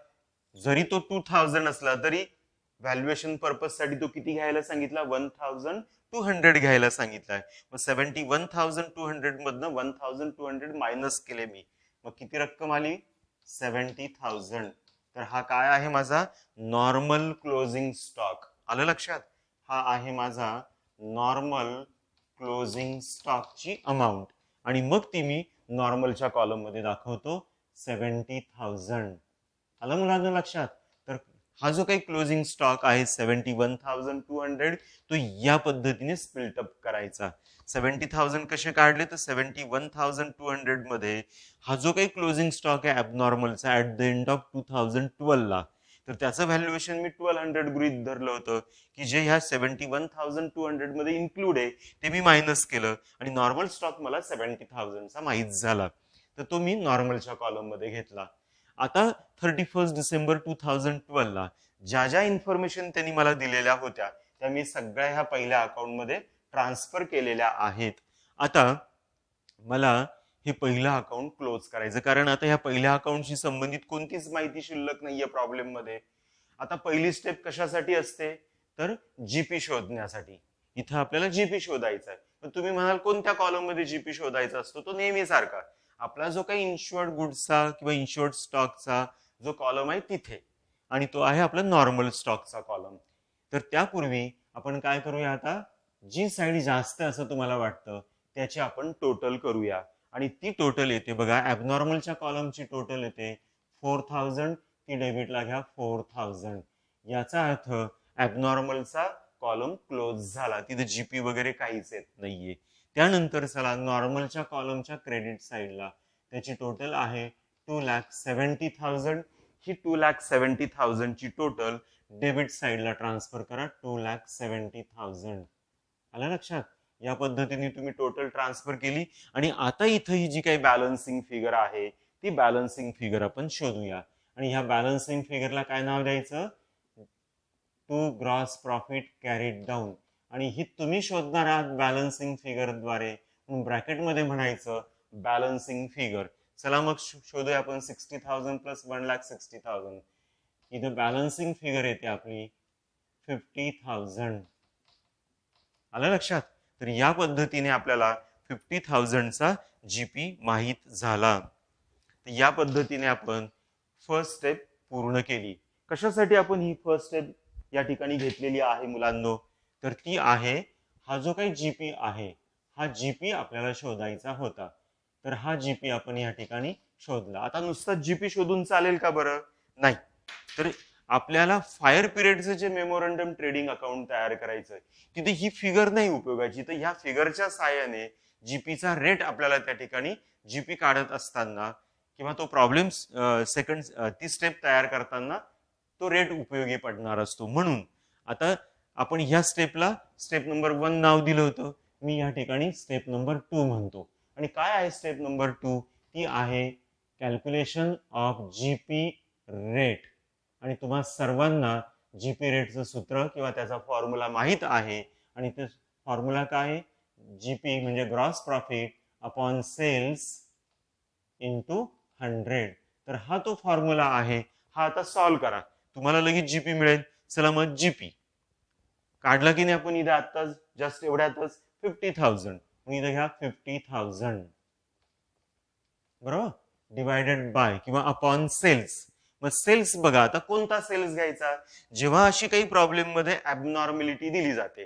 जरी तो 2,000 असला तरी व्हॅल्युएशन पर्पज साठी तो किती घ्यायला सांगितला? 1,200 घ्यायला सांगितलाय. मग 71,200 मधनं 1,200 मायनस केले मी. मग किती रक्कम आली? 70,000. तर हा काय आहे? माझा नॉर्मल क्लोजिंग स्टॉक. आलं लक्षात? हा आहे माझा नॉर्मल क्लोजिंग स्टॉकची अमाऊंट. आणि मग ती मी नॉर्मलच्या कॉलम मध्ये दाखवतो 70,000. आलं मुलांना लक्षात? तर हा जो काही क्लोजिंग स्टॉक आहे 71,200 तो या पद्धतीने स्प्लिट अप करायचा. 70,000 कसे काढले तर 71,200 मध्ये हा जो काही क्लोजिंग स्टॉक आहे ॲबनॉर्मलचा ऍट द एंड ऑफ 2012 ला, तर त्याचं व्हॅल्युएशन मी 1,200 गृहीत धरलं होतं की जे ह्या 71,200 मध्ये इन्क्लूड आहे ते मी मायनस केलं आणि नॉर्मल स्टॉक मला 70,000चा माहीत झाला. तर तो मी नॉर्मलच्या कॉलम मध्ये घेतला. आता 31 डिसेंबर 2012 ला ज्या ज्या इन्फॉर्मेशन त्यांनी मला दिलेल्या होत्या त्या मी सगळ्या ह्या पहिल्या अकाउंटमध्ये ट्रान्सफर केलेल्या आहेत. आता मला हे पहिलं अकाउंट क्लोज करायचं, कारण आता ह्या पहिल्या अकाउंटशी संबंधित कोणतीच माहिती शिल्लक नाहीये प्रॉब्लेम मध्ये. आता पहिली स्टेप कशासाठी असते, तर जीपी शोधण्यासाठी. इथं आपल्याला जीपी शोधायचा आहे. पण तुम्ही म्हणाल कोणत्या कॉलम मध्ये जीपी शोधायचा असतो, तो नेहमी सारखा आपला जो काही इन्शुअर्ड गुड्सचा किंवा इन्शुअर्ड स्टॉकचा जो कॉलम आहे तिथे, आणि तो आहे आपला नॉर्मल स्टॉकचा कॉलम. तर त्यापूर्वी आपण काय करूया, आता जी साईड जास्त असं तुम्हाला वाटतं त्याची आपण टोटल करूया. आणि ती टोटल येते बघा, ॲबनॉर्मलच्या कॉलमची टोटल येते 4000, ती डेबिटला घ्या 4000. याचा अर्थ ॲबनॉर्मलचा कॉलम क्लोज झाला, तिथे जीपी वगैरे काहीच येत नाहीये. त्यानंतर चला नॉर्मलच्या कॉलमच्या क्रेडिट साईडला, त्याची टोटल आहे 2,70,000. ही 2,70,000 ची टोटल डेबिट साईडला ट्रान्सफर करा, 2,70,000. आलं लक्षात? या पद्धतीने तुम्ही टोटल ट्रान्सफर केली. आणि आता इथं ही जी काही बॅलन्सिंग फिगर आहे ती बॅलन्सिंग फिगर आपण शोधूया. आणि ह्या बॅलन्सिंग फिगरला काय नाव द्यायचं, to gross profit carried down. आणि ही तुम्ही शोधणार आहात बॅलन्सिंग फिगरद्वारे, म्हणून ब्रॅकेटमध्ये म्हणायचं बॅलन्सिंग फिगर. चला मग शोधूया आपण 60,000 प्लस 1,60,000. इथं बॅलन्सिंग फिगर येते आपली 50,000. आलं लक्षात? तर या पद्धतीने आपल्याला 50,000चा जीपी माहित झाला. तर या पद्धतीने आपण फर्स्ट स्टेप पूर्ण केली. कशासाठी आपण ही फर्स्ट स्टेप या ठिकाणी घेतलेली आहे मुलांनो, तर ती आहे हा जो काही जीपी आहे, हा जीपी आपल्याला शोधायचा होता. तर हा जीपी आपण या ठिकाणी शोधला. आता नुसता जीपी शोधून चालेल का बरं? नाही. तर आपल्याला फायर पिरियडचं जे मेमोरंडम ट्रेडिंग अकाउंट तयार करायचं, तिथे ही फिगर नाही उपयोगाची. तर ह्या फिगरच्या साहाय्याने जीपीचा रेट आपल्याला त्या ठिकाणी जीपी काढत असताना किंवा तो प्रॉब्लेम सेकंड ती स्टेप तयार करताना तो रेट उपयोगी पडणार असतो. म्हणून आता आपण ह्या स्टेपला स्टेप नंबर 1 नाव दिलं होतं, मी या ठिकाणी स्टेप नंबर 2 म्हणतो. आणि काय आहे स्टेप नंबर 2? ती आहे कॅल्क्युलेशन ऑफ जीपी रेट. आणि तुम्हा सर्वांना जीपी रेटचं सूत्र किंवा त्याचा फॉर्म्युला माहित आहे. आणि ते फॉर्म्युला काय? जीपी म्हणजे gross profit upon sales into 100. तर हा तो फॉर्म्युला आहे. हा आता सॉल्व करा, तुम्हाला लगेच जीपी मिळेल. चला मग जीपी काढला की नाही आपण इथे आत्ताच जस्ट एवढ्यातच 50,000. इथं घ्या 50,000 बरोबर, डिवायडेड बाय किंवा अपॉन सेल्स. मग सेल्स बघा, आता कोणता सेल्स घ्यायचा? जेव्हा अशी काही प्रॉब्लेम मध्ये ऍबनॉर्मॅलिटी दिली जाते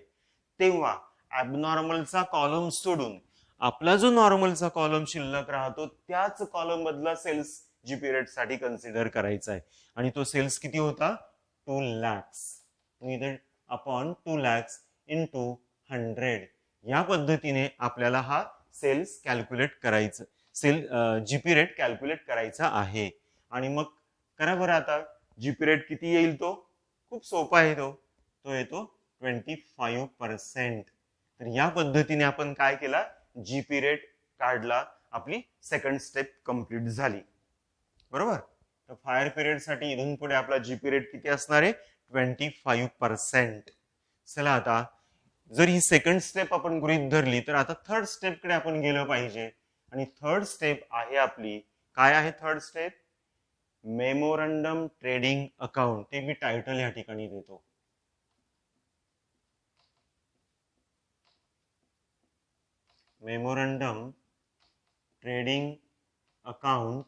तेव्हा ऍबनॉर्मलचा कॉलम सोडून आपला जो नॉर्मलचा कॉलम शिल्लक राहतो त्याच कॉलम मधला सेल्स जीपी रेट साठी कन्सिडर करायचा आहे. आणि तो सेल्स किती होता? 2 लाख अपॉन 2 लाख इंटू 100. या पद्धतीने आपल्याला हा सेल्स कॅल्क्युलेट करायचं, जीपी रेट कॅल्क्युलेट करायचा आहे. आणि मग करा बरं, आता जीपी रेट किती येईल? तो खूप सोपा आहे, तो येतो 25%. तर या पद्धतीने आपण काय केला, जीपी रेट काढला, आपली सेकंड स्टेप कंप्लीट झाली. बरोबर. तर फायर पिरियड साठी इथून पुढे आपला जीपी रेट किती असणार आहे? 25%. चला आता जर ही सेकंड स्टेप आपण गृहीत धरली तर आता थर्ड स्टेप कडे आपण गेलो पाहिजे. आणि थर्ड स्टेप आहे आपली, काय आहे third step? Memorandum trading account. ते मी टायटल या ठिकाणी देतो. Memorandum trading account.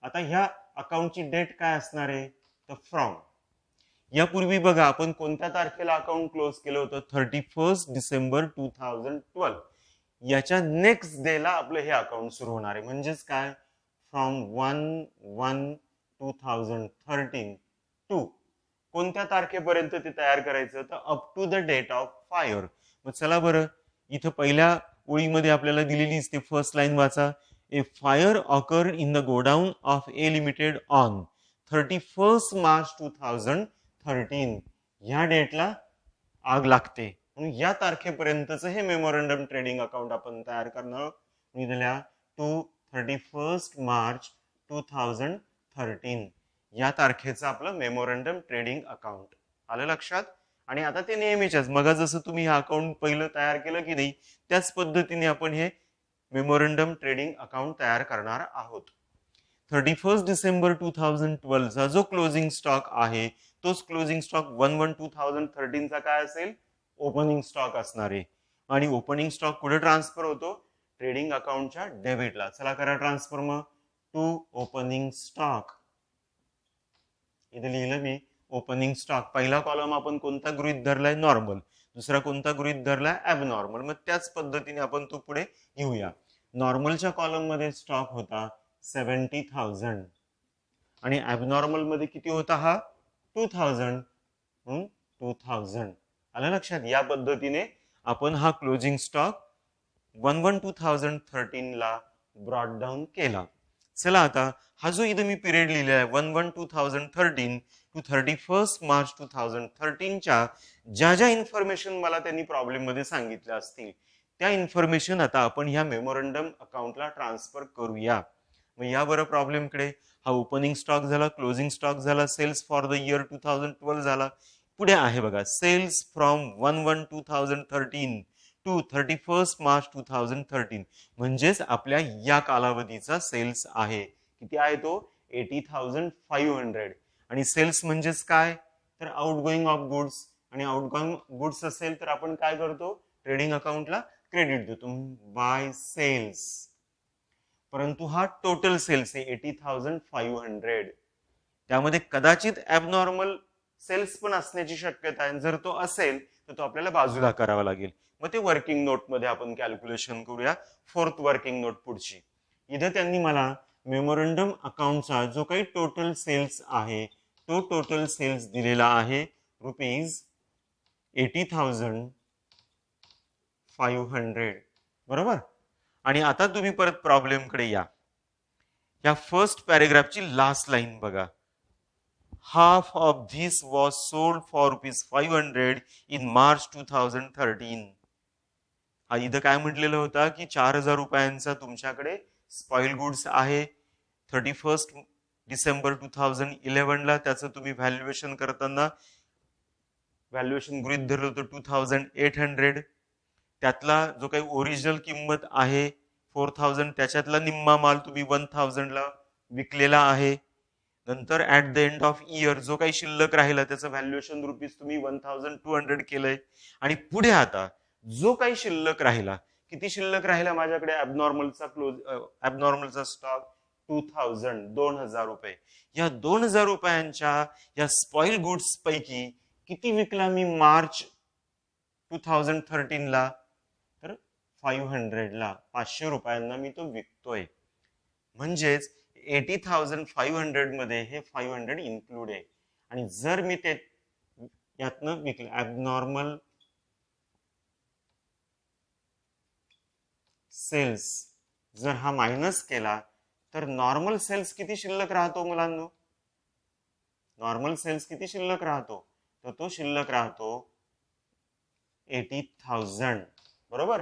आता ह्या अकाउंटची डेट काय असणार आहे? तर फ्रॉम. यापूर्वी बघा आपण कोणत्या तारखेला अकाउंट क्लोज केलं होतं? 31 डिसेंबर 2012. याच्या नेक्स्ट डे ला आपलं हे अकाउंट सुरू होणार आहे. म्हणजेच काय? फ्रॉम 1/1/2013 टू कोणत्या तारखेपर्यंत ते तयार करायचं? तर up to the date of fire. मग चला बरं, इथं पहिल्या ओळीमध्ये आपल्याला दिलेली असते, फर्स्ट लाईन वाचा. A fire occur in the godown of A limited on 31 March 2013. ह्या डेटला आग लागते, म्हणून या तारखेपर्यंतचं हे मेमोरंडम ट्रेडिंग अकाउंट आपण तयार करणार. टू 31 मार्च 2013 2013 या तारखेचं आपलं मेमोरंडम ट्रेडिंग अकाउंट आलं लक्षात. आणि आता ते नेहमीच्याच मग जसं तुम्ही हे अकाउंट पहिलं तयार केलं की नाही त्याच पद्धतीने आपण हे मेमोरंडम ट्रेडिंग अकाउंट तयार करणार आहोत. 31 डिसेंबर 2012 चा जो क्लोजिंग स्टॉक आहे तोच क्लोजिंग स्टॉक 1/1/2013 चा काय असेल, ओपनिंग स्टॉक असणार आहे. आणि ओपनिंग स्टॉक कुठे ट्रान्सफर होतो, ट्रेडिंग अकाउंटच्या डेबिटला. चला करा ट्रान्सफर मग टू ओपनिंग स्टॉक. इथे लिहिलं मी ओपनिंग स्टॉक. पहिला कॉलम आपण कोणता गृहीत धरलाय, नॉर्मल. दुसरा कोणता गृहीत धरलाय, ॲबनॉर्मल. मग त्याच पद्धतीने आपण तो पुढे घेऊया. नॉर्मलच्या कॉलम मध्ये स्टॉक होता 70,000 आणि ॲबनॉर्मल मध्ये किती होता हा, 2000. 2000 आलं लक्षात. या पद्धतीने आपण हा क्लोजिंग स्टॉक 1/1/2013 ला ब्रॉड डाऊन केला. चला आता हा जो इथं मी पिरियड लिहिला आहे 1/1/2013 टू 31 मार्च 2013 च्या ज्या ज्या इन्फॉर्मेशन मला त्यांनी प्रॉब्लेम मध्ये सांगितल्या असतील त्या इन्फॉर्मेशन आता आपण ह्या मेमोरंडम अकाउंटला ट्रान्सफर करूया. मग या बरं प्रॉब्लेमकडे. हा ओपनिंग स्टॉक झाला, क्लोजिंग स्टॉक झाला, सेल्स फॉर द इयर 2012 झाला. पुढे आहे बघा सेल्स फ्रॉम 1/1/2013 टू 31 मार्च 2013 म्हणजेच आपल्या या कालावधीचा सेल्स आहे. किती आहे तो, 80,500. आणि सेल्स म्हणजेच काय, तर आउटगोईंग ऑफ गुड्स. आणि आउटगोईंग गुड्स असेल तर आपण काय करतो, ट्रेडिंग अकाउंटला क्रेडिट देतो बाय सेल्स. परंतु हा टोटल सेल्स आहे 80,500. त्यामध्ये कदाचित ॲबनॉर्मल सेल्स पण असण्याची शक्यता आहे. जर तो असेल तर तो आपल्याला बाजूला करावा लागेल. मग ते वर्किंग नोट मध्ये आपण कॅल्क्युलेशन करूया. फोर्थ वर्किंग नोट पुढची. इथं त्यांनी मला मेमोरंडम अकाउंटचा जो काही टोटल सेल्स आहे तो टोटल सेल्स दिलेला आहे ₹80,500 बरोबर. आणि आता तुम्ही परत प्रॉब्लेम कडे या. या फर्स्ट पॅरेग्राफची लास्ट लाईन बघा. half of this was sold for ₹500 in March 2013. हा इथं काय म्हटलेलं होतं की 4,000 रुपयांचा तुमच्याकडे स्पॉइल गुड्स आहे 31 डिसेंबर 2011 ला. त्याचं तुम्ही व्हॅल्युएशन करताना व्हॅल्युएशन गृहीत धरलं होतं 2,800. त्यातला जो काही ओरिजिनल किंमत आहे 4,000 त्याच्यातला निम्मा माल तुम्ही 1,000 ला विकलेला आहे. नंतर at the end of year जो काही शिल्लक राहिला त्याचं व्हॅल्युएशन रुपीज तुम्ही 1,200 केलंय. आणि पुढे आता जो काही शिल्लक राहिला, किती शिल्लक राहिला माझ्याकडे ॲबनॉर्मलचा स्टॉक 2,000 रुपये. या 2,000 रुपयांच्या या स्पॉइल गुड्स पैकी किती विकला मी मार्च 2013 ला, तर 500 ला, 500 रुपयांना मी तो विकतोय. म्हणजेच 80,500 मध्ये हे 500 इन्क्लूड आहे. आणि जर मी ते यातनं विकलं, ॲबनॉर्मल सेल्स जर हा मायनस केला तर नॉर्मल सेल्स किती शिल्लक राहतो मुलांनो, नॉर्मल सेल्स किती शिल्लक राहतो, तर तो शिल्लक राहतो 80,000 बरोबर.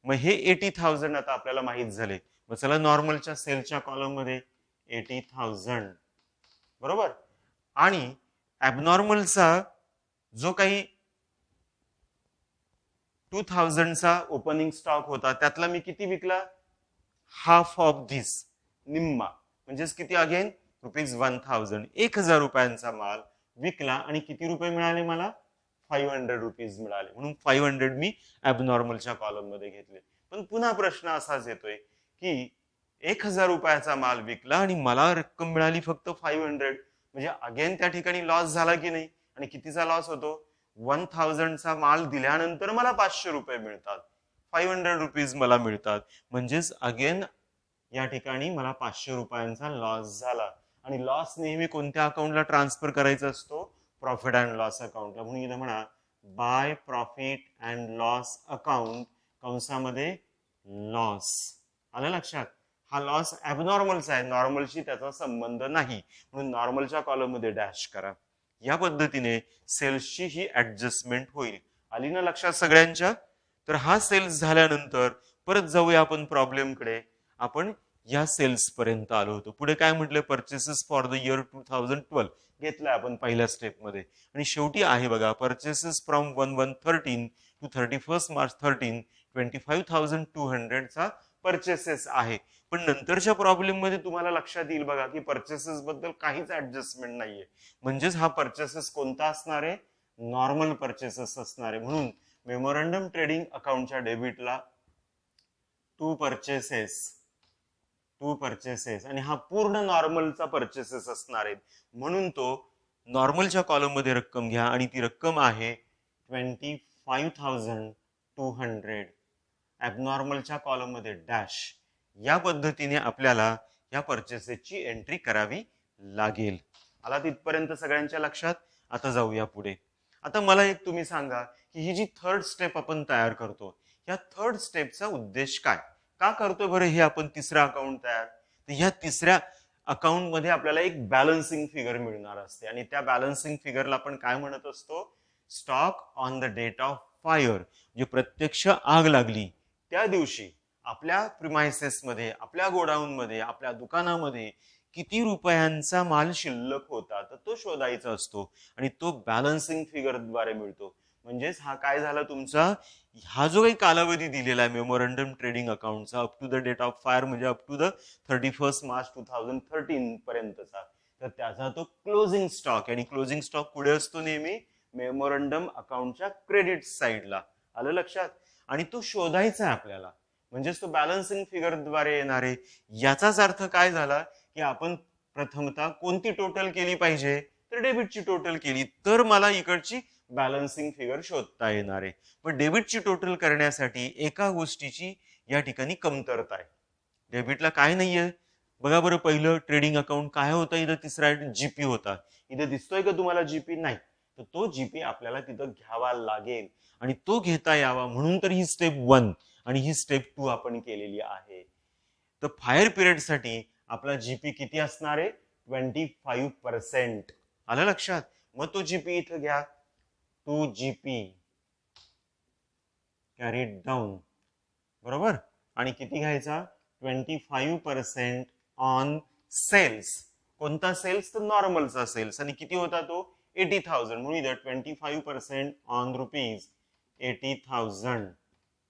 मग हे 80,000 आता आपल्याला माहित झाले. मग चला नॉर्मलच्या सेलच्या कॉलम मध्ये 80,000 बरोबर. आणि ॲबनॉर्मलचा जो काही 2,000चा ओपनिंग स्टॉक होता त्यातला मी किती विकला, हाफ ऑफ धिस, निम्मा. म्हणजेच किती अगेन ₹1,000. 1,000 रुपयांचा माल विकला आणि किती रुपये मिळाले मला, 500 रुपीज मिळाले. म्हणून 500 मी ॲबनॉर्मलच्या कॉलम मध्ये घेतले. पण पुन्हा प्रश्न असाच येतोय की 1,000 रुपयाचा माल विकला आणि मला रक्कम मिळाली फक्त 500. म्हणजे अगेन त्या ठिकाणी लॉस झाला की नाही. आणि कितीचा लॉस होतो, 1,000चा माल दिल्यानंतर मला 500 रुपये मिळतात, 500 रुपीज मला मिळतात. म्हणजेच अगेन या ठिकाणी मला 500 रुपयांचा लॉस झाला. आणि लॉस नेहमी कोणत्या अकाउंटला ट्रान्सफर करायचा असतो, प्रॉफिट अँड लॉस अकाउंटला. म्हणून इथं म्हणा by profit and loss account कंसामध्ये लॉस. आलं लक्षात. हा लॉस ॲबनॉर्मलचा आहे, नॉर्मलशी त्याचा संबंध नाही. म्हणून नॉर्मलच्या कॉलम मध्ये डॅश करा. या पद्धतीने सेल्सची ही ऍडजस्टमेंट होईल. आली ना लक्षात सगळ्यांच्या. तर हा सेल्स झाल्यानंतर परत जाऊया आपण प्रॉब्लेमकडे. आपण या सेल्स पर्यंत आलो होतो. पुढे काय म्हटलं, परचेसेस फॉर द इयर 2012 घेतलाय आपण पहिल्या स्टेपमध्ये. आणि शेवटी आहे बघा, परचेसेस फ्रॉम 1113 टू 31 मार्च 13 25,200चा परचेसेस आहे. पण नंतरच्या प्रॉब्लेम मध्ये तुम्हाला लक्षात येईल बघा की परचेसेस बद्दल काहीच ऍडजस्टमेंट नाहीये. म्हणजेच हा परचेसेस कोणता असणार आहे, नॉर्मल परचेसेस असणार आहे. म्हणून मेमोरंडम ट्रेडिंग अकाउंटच्या डेबिटला टू परचेसेस आणि हा पूर्ण नॉर्मलचा परचेसेस असणार आहेत. म्हणून तो नॉर्मलच्या कॉलम मध्ये रक्कम घ्या आणि ती रक्कम आहे 25,200. ॲबनॉर्मलच्या कॉलम मध्ये डॅश. या पद्धतीने आपल्याला या परचेसेसची एंट्री करावी लागेल. आला तिथपर्यंत सगळ्यांच्या लक्षात? आता जाऊया पुढे. आता मला एक तुम्ही सांगा की ही जी थर्ड स्टेप आपण तयार करतो, या थर्ड स्टेपचा उद्देश काय, का करतोय बरं हे आपण तिसरा अकाउंट तयार? तर ह्या तिसऱ्या अकाउंट मध्ये आपल्याला एक बॅलन्सिंग फिगर मिळणार असते आणि त्या बॅलन्सिंग फिगरला आपण काय म्हणत असतो, stock on the date of fire. म्हणजे प्रत्यक्ष आग लागली त्या दिवशी आपल्या प्रिमायसेस मध्ये, आपल्या गोडाऊन मध्ये, आपल्या दुकानामध्ये किती रुपयांचा माल शिल्लक होता तर तो शोधायचा असतो आणि तो बॅलन्सिंग फिगरद्वारे मिळतो. म्हणजेच हा काय झाला तुमचा, हा जो काही कालावधी दिलेला आहे मेमोरंडम ट्रेडिंग अकाउंटचा up to the date of fire म्हणजे अप टू द 31 मार्च 2013 पर्यंतचा, तर त्याचा तो क्लोजिंग स्टॉक. आणि क्लोजिंग स्टॉक पुढे असतो नेहमी मेमोरंडम अकाउंटच्या क्रेडिट साईडला. आलं लक्षात? आणि तो शोधायचा आहे आपल्याला, म्हणजेच तो बॅलन्सिंग फिगरद्वारे येणार आहे. याचाच अर्थ काय झाला की आपण प्रथमतः कोणती टोटल केली पाहिजे, तर डेबिटची टोटल केली तर मला इकडची बॅलन्सिंग फिगर शोधता येणार आहे. पण डेबिटची टोटल करण्यासाठी एका गोष्टीची या ठिकाणी कमतरता आहे. डेबिटला काय नाहीये बघा बरं. पहिलं ट्रेडिंग अकाउंट काय होतं, इथं तिसरा जीपी होता. इथं दिसतोय का तुम्हाला जीपी? नाही. तर तो जीपी आपल्याला तिथं घ्यावा लागेल आणि तो घेता यावा म्हणून तर ही स्टेप 1 आणि ही स्टेप 2 आपण केलेली आहे. तर फायर पिरियडसाठी आपला जीपी किती असणार आहे, 25%. आलं लक्षात? मग तो जीपी इथं घ्या, टू जीपी कॅरीड डाऊन, बरोबर. आणि किती घ्यायचा, 25% ऑन सेल्स. कोणता सेल्स, तर नॉर्मलचा सेल्स. आणि किती होता तो, 80,000. म्हणून इथं 25% ऑन रुपीज 80,000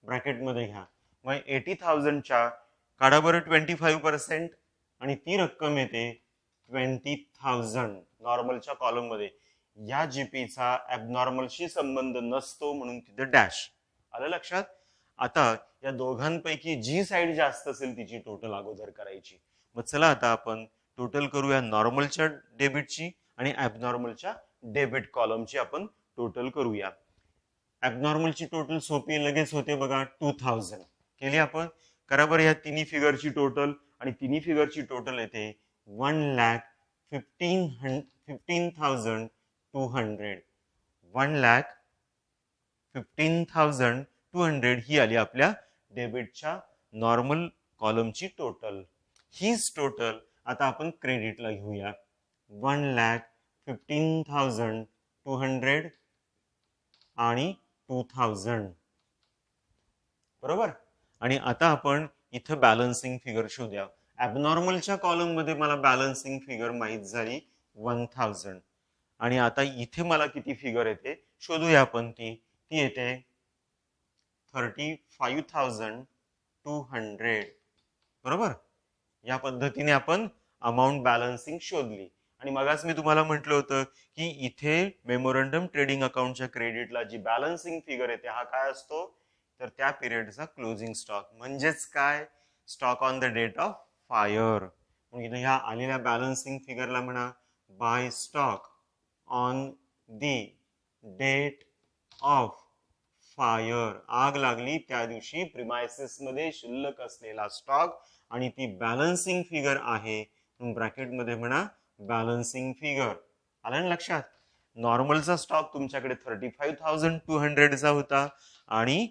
ब्रॅकेट मध्ये घ्या. मग 80,000च्या काढा बरं 25% आणि ती रक्कम येते 20,000 नॉर्मलच्या कॉलम मध्ये. या जीपीचा ऍबनॉर्मलशी संबंध नसतो म्हणून तिथे डॅश. आलं लक्षात? आता या दोघांपैकी जी साईड जास्त असेल तिची टोटल अगोदर करायची. मग चला आता आपण टोटल करूया नॉर्मलच्या डेबिटची आणि ऍबनॉर्मलच्या डेबिट कॉलमची आपण टोटल करूया. ऍबनॉर्मलची टोटल सोपी लगेच होते बघा, 2000 केली आपण. करा बरं या तिन्ही फिगरची टोटल आणि तिन्ही फिगरची टोटल येते 1,15,200. 1,15,200 ही आली आपल्या डेबिटच्या नॉर्मल कॉलमची टोटल. हीच टोटल आता आपण क्रेडिटला घेऊया. 1,15,200 आणि 2,000, बरोबर. आणि आता आपण इथं बॅलन्सिंग फिगर शोधूया. ऍबनॉर्मलच्या कॉलम मध्ये मला बॅलन्सिंग फिगर माहित झाली 1,000. आणि आता इथे मला किती फिगर येते शोधूया आपण. ती येते 35,200, बरोबर. या पद्धतीने आपण अमाऊंट बॅलन्सिंग शोधली. आणि मगाच मी तुम्हाला म्हटलं होतं की इथे मेमोरंडम ट्रेडिंग अकाउंटच्या क्रेडिटला जी बॅलन्सिंग फिगर येते हा काय असतो, तर त्या पिरियडचा क्लोजिंग स्टॉक. म्हणजेच काय, stock on the date of fire. इथे ह्या आलेल्या बॅलन्सिंग फिगरला म्हणा by stock on the date of fire. आग लागली त्या दिवशी प्रिमायसेस मध्ये शिल्लक असलेला स्टॉक आणि ती बॅलन्सिंग फिगर आहे. ब्रॅकेट मध्ये म्हणा बॅलन्सिंग फिगर. आलं ना लक्षात? नॉर्मलचा स्टॉक तुमच्याकडे 35,200चा होता आणि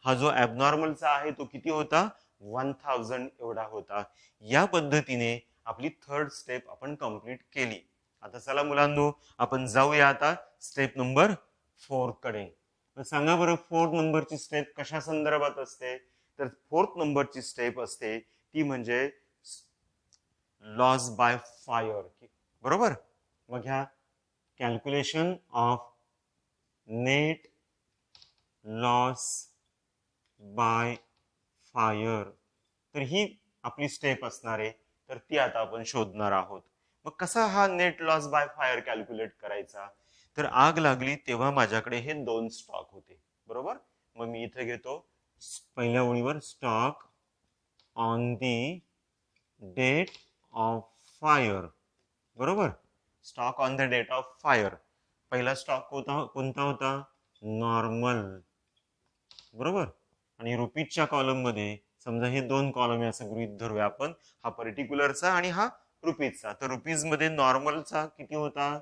हा जो ऍबनॉर्मलचा आहे तो किती होता, 1,000 एवढा होता. या पद्धतीने आपली थर्ड स्टेप आपण कंप्लीट केली. आता चला मुलांनो आपण जाऊया आता स्टेप नंबर 4 कडे. सांगा बरं 4 नंबरची स्टेप कशा संदर्भात असते, तर 4th नंबरची स्टेप असते ती म्हणजे लॉस बाय फायर, बरोबर. मग ह्या calculation of net loss by fire, तर ही आपली स्टेप असणार आहे, तर ती आता आपण शोधणार आहोत. मग कसा हा net loss by fire calculate करायचा, तर आग लागली तेव्हा माझ्याकडे हे 2 स्टॉक होते, बरोबर. मग मी इथे घेतो पहिल्या ओळीवर stock on the date of fire, बरोबर. Stock on the date of fire, पहिला स्टॉक कोणता होता, नॉर्मल, बरोबर. आणि रुपीजच्या कॉलम मध्ये समजा हे 2 कॉलम आहे असं गृहीत धरूया आपण, हा पर्टिक्युलरचा आणि हा रुपीजचा. तर रुपीज मध्ये नॉर्मलचा किती होता,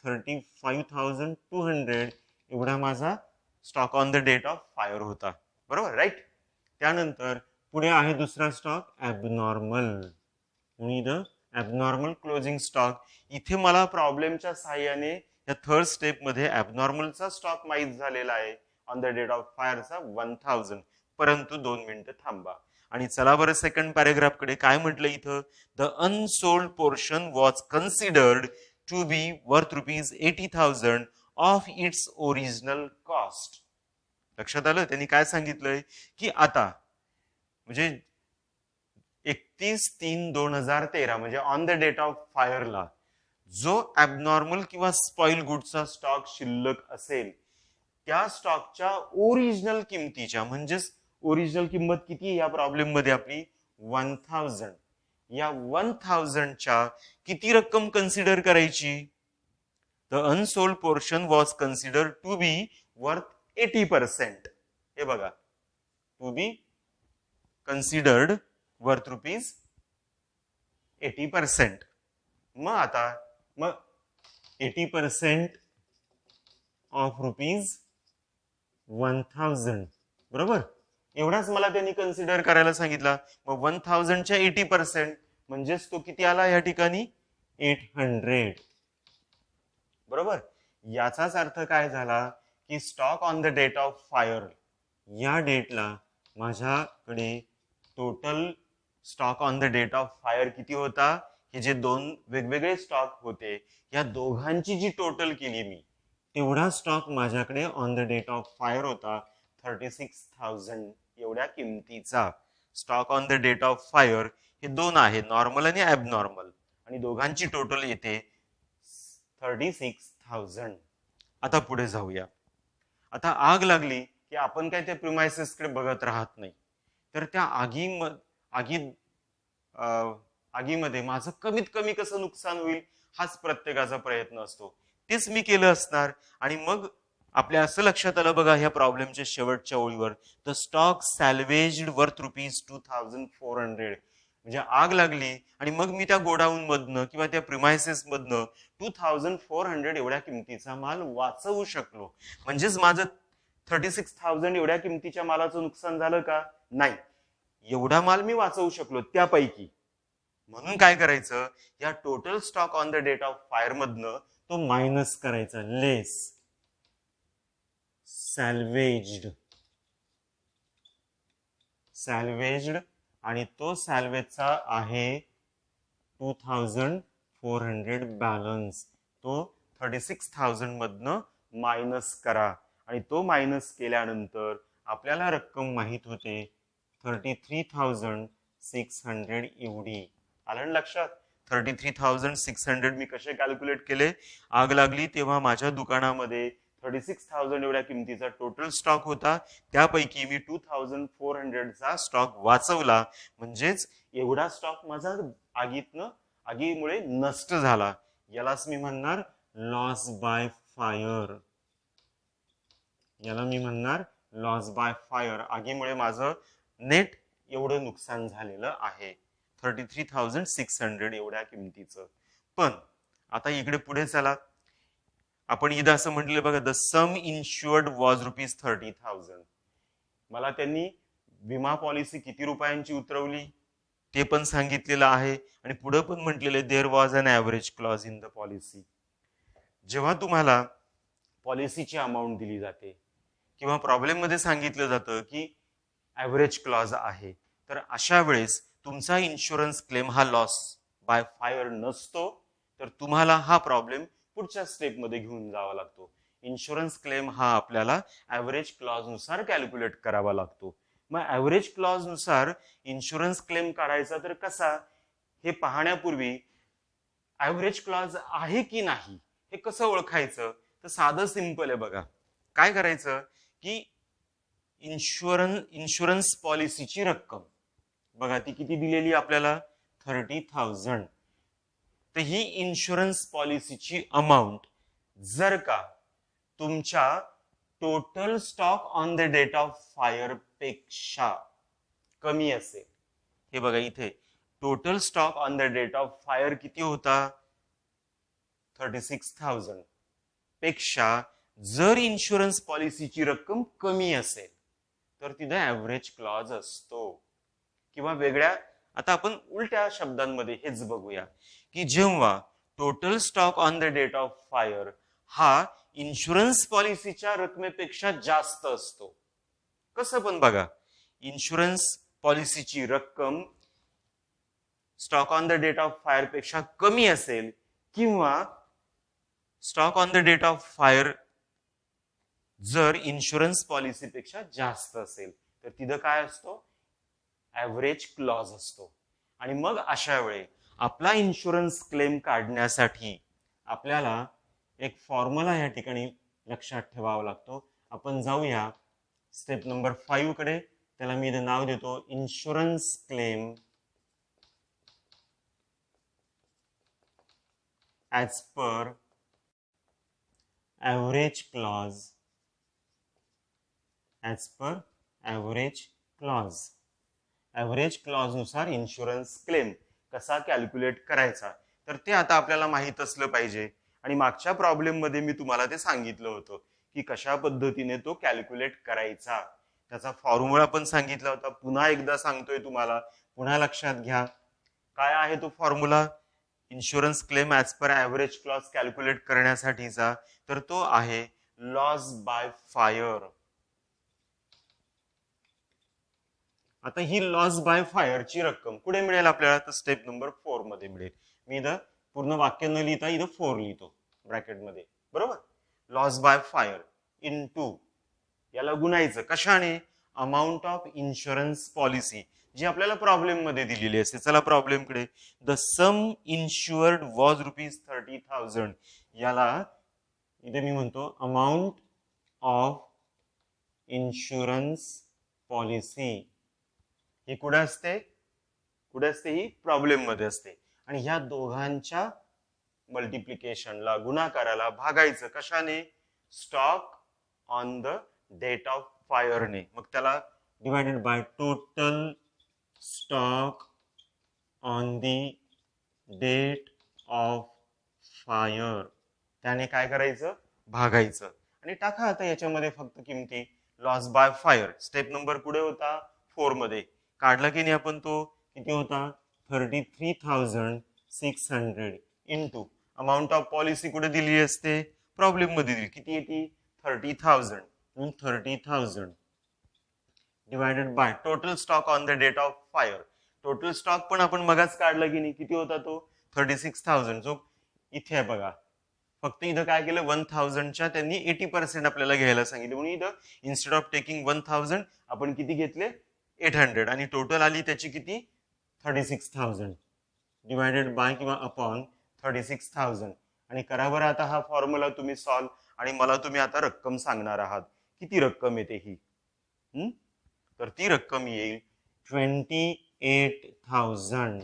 35,200 एवढा माझा stock on the date of fire होता, बरोबर, राईट. त्यानंतर पुढे आहे दुसरा स्टॉक ॲबनॉर्मल, म्हणून ॲबनॉर्मल क्लोजिंग स्टॉक. इथे मला प्रॉब्लेमच्या साहाय्याने या थर्ड स्टेप मध्ये ॲबनॉर्मलचा स्टॉक माहीत झालेला आहे ऑन द डेट ऑफ फायरचा 1000. परंतु 2 मिनिटं थांबा आणि चला बरं सेकंड पॅरेग्राफ कडे. काय म्हटलं इथं, the unsold portion was considered to be worth ₹80,000 of its original cost. लक्षात आलं, त्यांनी काय सांगितलंय की आता म्हणजे 31/3/2013 म्हणजे ऑन द डेट ऑफ फायरला जो ॲबनॉर्मल किंवा स्पॉइल गुडचा स्टॉक शिल्लक असेल त्या स्टॉकच्या ओरिजिनल किमतीच्या, म्हणजेच ओरिजिनल किंमत किती या प्रॉब्लेम मध्ये आपली 1000, या 1000च्या किती रक्कम कन्सिडर करायची, the unsold portion was consider to be worth 80%. हे बघा, टू बी कन्सिडर्ड वर्थ ₹80%. मग आता मग 80% ऑफ ₹1000, बरोबर. एवढाच मला त्यांनी कन्सिडर करायला सांगितला. मग 1000च्या 80% म्हणजेच तो किती आला या ठिकाणी, 800, बरोबर. याचाच अर्थ काय झाला की stock on the date of fire या डेटला माझ्याकडे total stock on the date of fire किती होता, हे जे 2 वेगवेगळे स्टॉक होते या दोघांची जी टोटल केली मी, तेवढा स्टॉक माझ्याकडे on the date of fire होता 36,000 एवढ्या किमतीचा. Stock on the date of fire हे 2 आहे, नॉर्मल आणि ॲबनॉर्मल, आणि दोघांची टोटल येते 36,000. आता पुढे जाऊया. आता आग लागली की आपण काय त्या प्रिमायसेसकडे बघत राहत नाही, तर त्या आगीमध्ये माझं कमीत कमी कसं नुकसान होईल हाच प्रत्येकाचा प्रयत्न असतो. तेच मी केलं असणार. आणि मग आपल्या असं लक्षात आलं बघा ह्या प्रॉब्लेमच्या शेवटच्या ओळीवर, द स्टॉक सॅल्वेज्ड वर्थ ₹2400. म्हणजे आग लागली आणि मग मी त्या गोडाऊन मधनं किंवा त्या प्रिमायसेस मधनं 2400 एवढ्या किमतीचा माल वाचवू शकलो. म्हणजेच माझं 36,000 एवढ्या किमतीच्या मालाचं नुकसान झालं का, नाही. एवढा माल मी वाचवू शकलो त्यापैकी. म्हणून काय करायचं, या total stock on the date of fire मधनं तो मायनस करायचा, लेस सॅल्वेज्ड, आणि तो सॅल्वेजचा आहे 2400 बॅलन्स. तो 36,000 मधनं मायनस करा आणि तो मायनस केल्यानंतर आपल्याला रक्कम माहित होते 33,600 एवढी. आलं लक्षात, 33,600 मी कसे कॅल्क्युलेट केले, आग लागली तेव्हा माझ्या दुकानामध्ये 36,000 एवढ्या किमतीचा टोटल स्टॉक होता, त्यापैकी मी 2400चा स्टॉक वाचवला. म्हणजेच एवढा स्टॉक माझा आगीमुळे नष्ट झाला. यालाच मी म्हणणार लॉस बाय फायर. याला मी म्हणणार लॉस बाय फायर. आगीमुळे माझं नेट एवढं नुकसान झालेलं आहे, 33,600 एवढ्या किमतीचं. पण आता इकडे पुढे चला, आपण इथं असं म्हटलं बघा, द सम इन्शुअर्ड वॉज ₹30,000. मला त्यांनी विमा पॉलिसी किती रुपयांची उतरवली ते पण सांगितलेलं आहे आणि पुढे पण म्हटलेलं there was an average clause in the policy. जेव्हा तुम्हाला पॉलिसीची अमाऊंट दिली जाते किंवा प्रॉब्लेम मध्ये सांगितलं जातं की ॲव्हरेज क्लॉज आहे, तर अशा वेळेस तुमचा इन्शुरन्स क्लेम हा लॉस बाय फायर नसतो, तर तुम्हाला हा प्रॉब्लेम पुढच्या स्टेपमध्ये घेऊन जावा लागतो. इन्शुरन्स क्लेम हा आपल्याला ॲव्हरेज क्लॉज नुसार कॅल्क्युलेट करावा लागतो. मग ॲव्हरेज क्लॉज नुसार इन्शुरन्स क्लेम काढायचा तर कसा, हे पाहण्यापूर्वी ॲव्हरेज क्लॉज आहे की नाही हे कसं ओळखायचं, तर साधं सिंपल आहे बघा. काय करायचं की इन्शुरन्स पॉलिसीची रक्कम बघा ती किती दिलेली आपल्याला, 30,000. तर ही इन्शुरन्स पॉलिसीची अमाऊंट जर का तुमच्या total stock on the date of fire पेक्षा कमी असेल, हे बघा इथे total stock on the date of fire किती होता, 36,000 पेक्षा जर इन्शुरन्स पॉलिसीची रक्कम कमी असेल तर तिथे ॲव्हरेज क्लॉज असतो. किंवा वेगळ्या, आता आपण उलट्या शब्दांमध्ये हेच बघूया की जेव्हा total stock on the date of fire हा इन्शुरन्स पॉलिसीच्या रकमेपेक्षा जास्त असतो. कसं पण बघा, इन्शुरन्स पॉलिसीची रक्कम stock on the date of fire पेक्षा कमी असेल किंवा stock on the date of fire जर इन्शुरन्स पॉलिसीपेक्षा जास्त असेल तर तिथं काय असतो, ॲव्हरेज क्लॉज असतो. आणि मग अशा वेळी आपला इन्शुरन्स क्लेम काढण्यासाठी आपल्याला एक फॉर्म्युला या ठिकाणी लक्षात ठेवावा लागतो. आपण जाऊया स्टेप नंबर 5 कडे. त्याला मी इथे नाव देतो insurance claim as per average clause. As per average clause. Average clause नुसार इन्शुरन्स क्लेम कसा कॅल्क्युलेट करायचा, तर ते आता आपल्याला माहित असलं पाहिजे. आणि मागच्या प्रॉब्लेम मध्ये मी तुम्हाला ते सांगितलं होतं की कशा पद्धतीने तो कॅल्क्युलेट करायचा. त्याचा फॉर्म्युला पण सांगितला होता, पुन्हा एकदा सांगतोय तुम्हाला, पुन्हा लक्षात घ्या. काय आहे तो formula insurance claim as per average clause calculate करण्यासाठीचा, तर तो आहे लॉस बाय फायर. आता ही लॉस बाय फायरची रक्कम कुठे मिळेल आपल्याला, तर स्टेप नंबर 4 मध्ये मिळेल. मी इथं पूर्ण वाक्य न लिहिता इथं 4 लिहितो ब्रॅकेटमध्ये, बरोबर. लॉस बाय फायर इनटू, याला गुणायचं कशाने, अमाऊंट ऑफ इन्शुरन्स पॉलिसी जी आपल्याला प्रॉब्लेम मध्ये दिलेली असते. चला प्रॉब्लेम कडे. The sum insured was ₹30,000. याला इथे मी म्हणतो अमाऊंट ऑफ इन्शुरन्स पॉलिसी. ही कुठे असते, कुठे असते, ही प्रॉब्लेम मध्ये असते. आणि ह्या दोघांच्या मल्टिप्लिकेशनला, गुणाकाराला भागायचं कशाने, stock on the date of फायरने. मग त्याला divided by total stock on the date of fire, त्याने काय करायचं, भागायचं. आणि टाका आता याच्यामध्ये फक्त किमती. Loss by fire step number कुठे होता, 4 मध्ये. काढला की नाही आपण, तो किती होता, 33,600 इंटू अमाऊंट ऑफ पॉलिसी कुठे दिली असते, प्रॉब्लेम मध्ये दिली. किती येते, 30,000. 30,000 divided by total stock on the date of fire. Total stock पण आपण मगाच काढला की नाही, किती होता तो, 36,000. जो इथे आहे बघा, फक्त इथं काय केलं, 1,000च्या त्यांनी 80% आपल्याला घ्यायला सांगितलं, म्हणून इथं इन्स्टेड ऑफ टेकिंग 1,000 आपण किती घेतले, 800. आणि टोटल आली त्याची किती, 36,000 डिवायडेड बाय किंवा अपॉन 36,000. आणि करा बरं आता हा फॉर्म्युला तुम्ही सॉल्व, आणि मला तुम्ही आता रक्कम सांगणार आहात किती रक्कम येते ही. तर ती रक्कम येईल 28,000.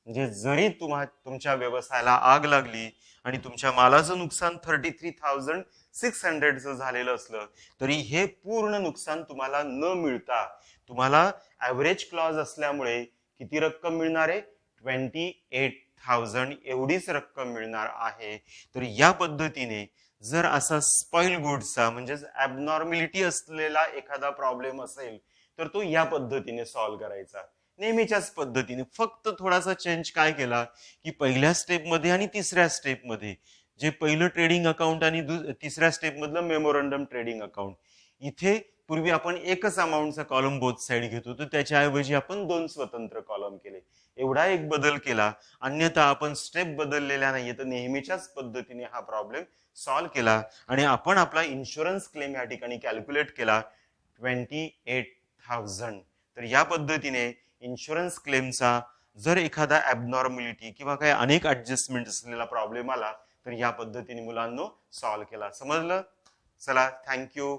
म्हणजे जरी तुमच्या व्यवसायाला आग लागली आणि तुमच्या मालाचं नुकसान 33,600 झालेलं असलं तरी हे पूर्ण नुकसान तुम्हाला न मिळता तुम्हाला ॲव्हरेज क्लॉज असल्यामुळे किती रक्कम मिळणार आहे, 28,000 एवढीच रक्कम मिळणार आहे. तर या पद्धतीने जर असा स्पॉइल गुड्सचा म्हणजेच ॲबनॉर्मॅलिटी असलेला एखादा प्रॉब्लेम असेल तर तो या पद्धतीने सॉल्व्ह करायचा, नेहमीच्याच पद्धतीने. फक्त थोडासा चेंज काय केला की पहिल्या स्टेपमध्ये आणि तिसऱ्या स्टेपमध्ये जे पहिलं ट्रेडिंग अकाउंट आणि तिसऱ्या स्टेप मधलं मेमोरंडम ट्रेडिंग अकाउंट, इथे पूर्वी आपण एकच अमाऊंटचा कॉलम बोथ साइड घेत होतो, त्याच्याऐवजी आपण 2 स्वतंत्र कॉलम केले. एवढा एक बदल केला, अन्यथा आपण स्टेप बदललेल्या नाहीये, तर नेहमीच्याच पद्धतीने हा प्रॉब्लेम सॉल्व्ह केला आणि आपण आपला इन्शुरन्स क्लेम या ठिकाणी कॅल्क्युलेट केला 28,000. तर या पद्धतीने इन्शुरन्स क्लेमचा जर एखादा ॲबनॉर्मॅलिटी किंवा काही अनेक ऍडजस्टमेंट असलेला प्रॉब्लेम आला तर या पद्धतीने मुलांनो सॉल्व्ह केला. समजलं? चला, थँक्यू.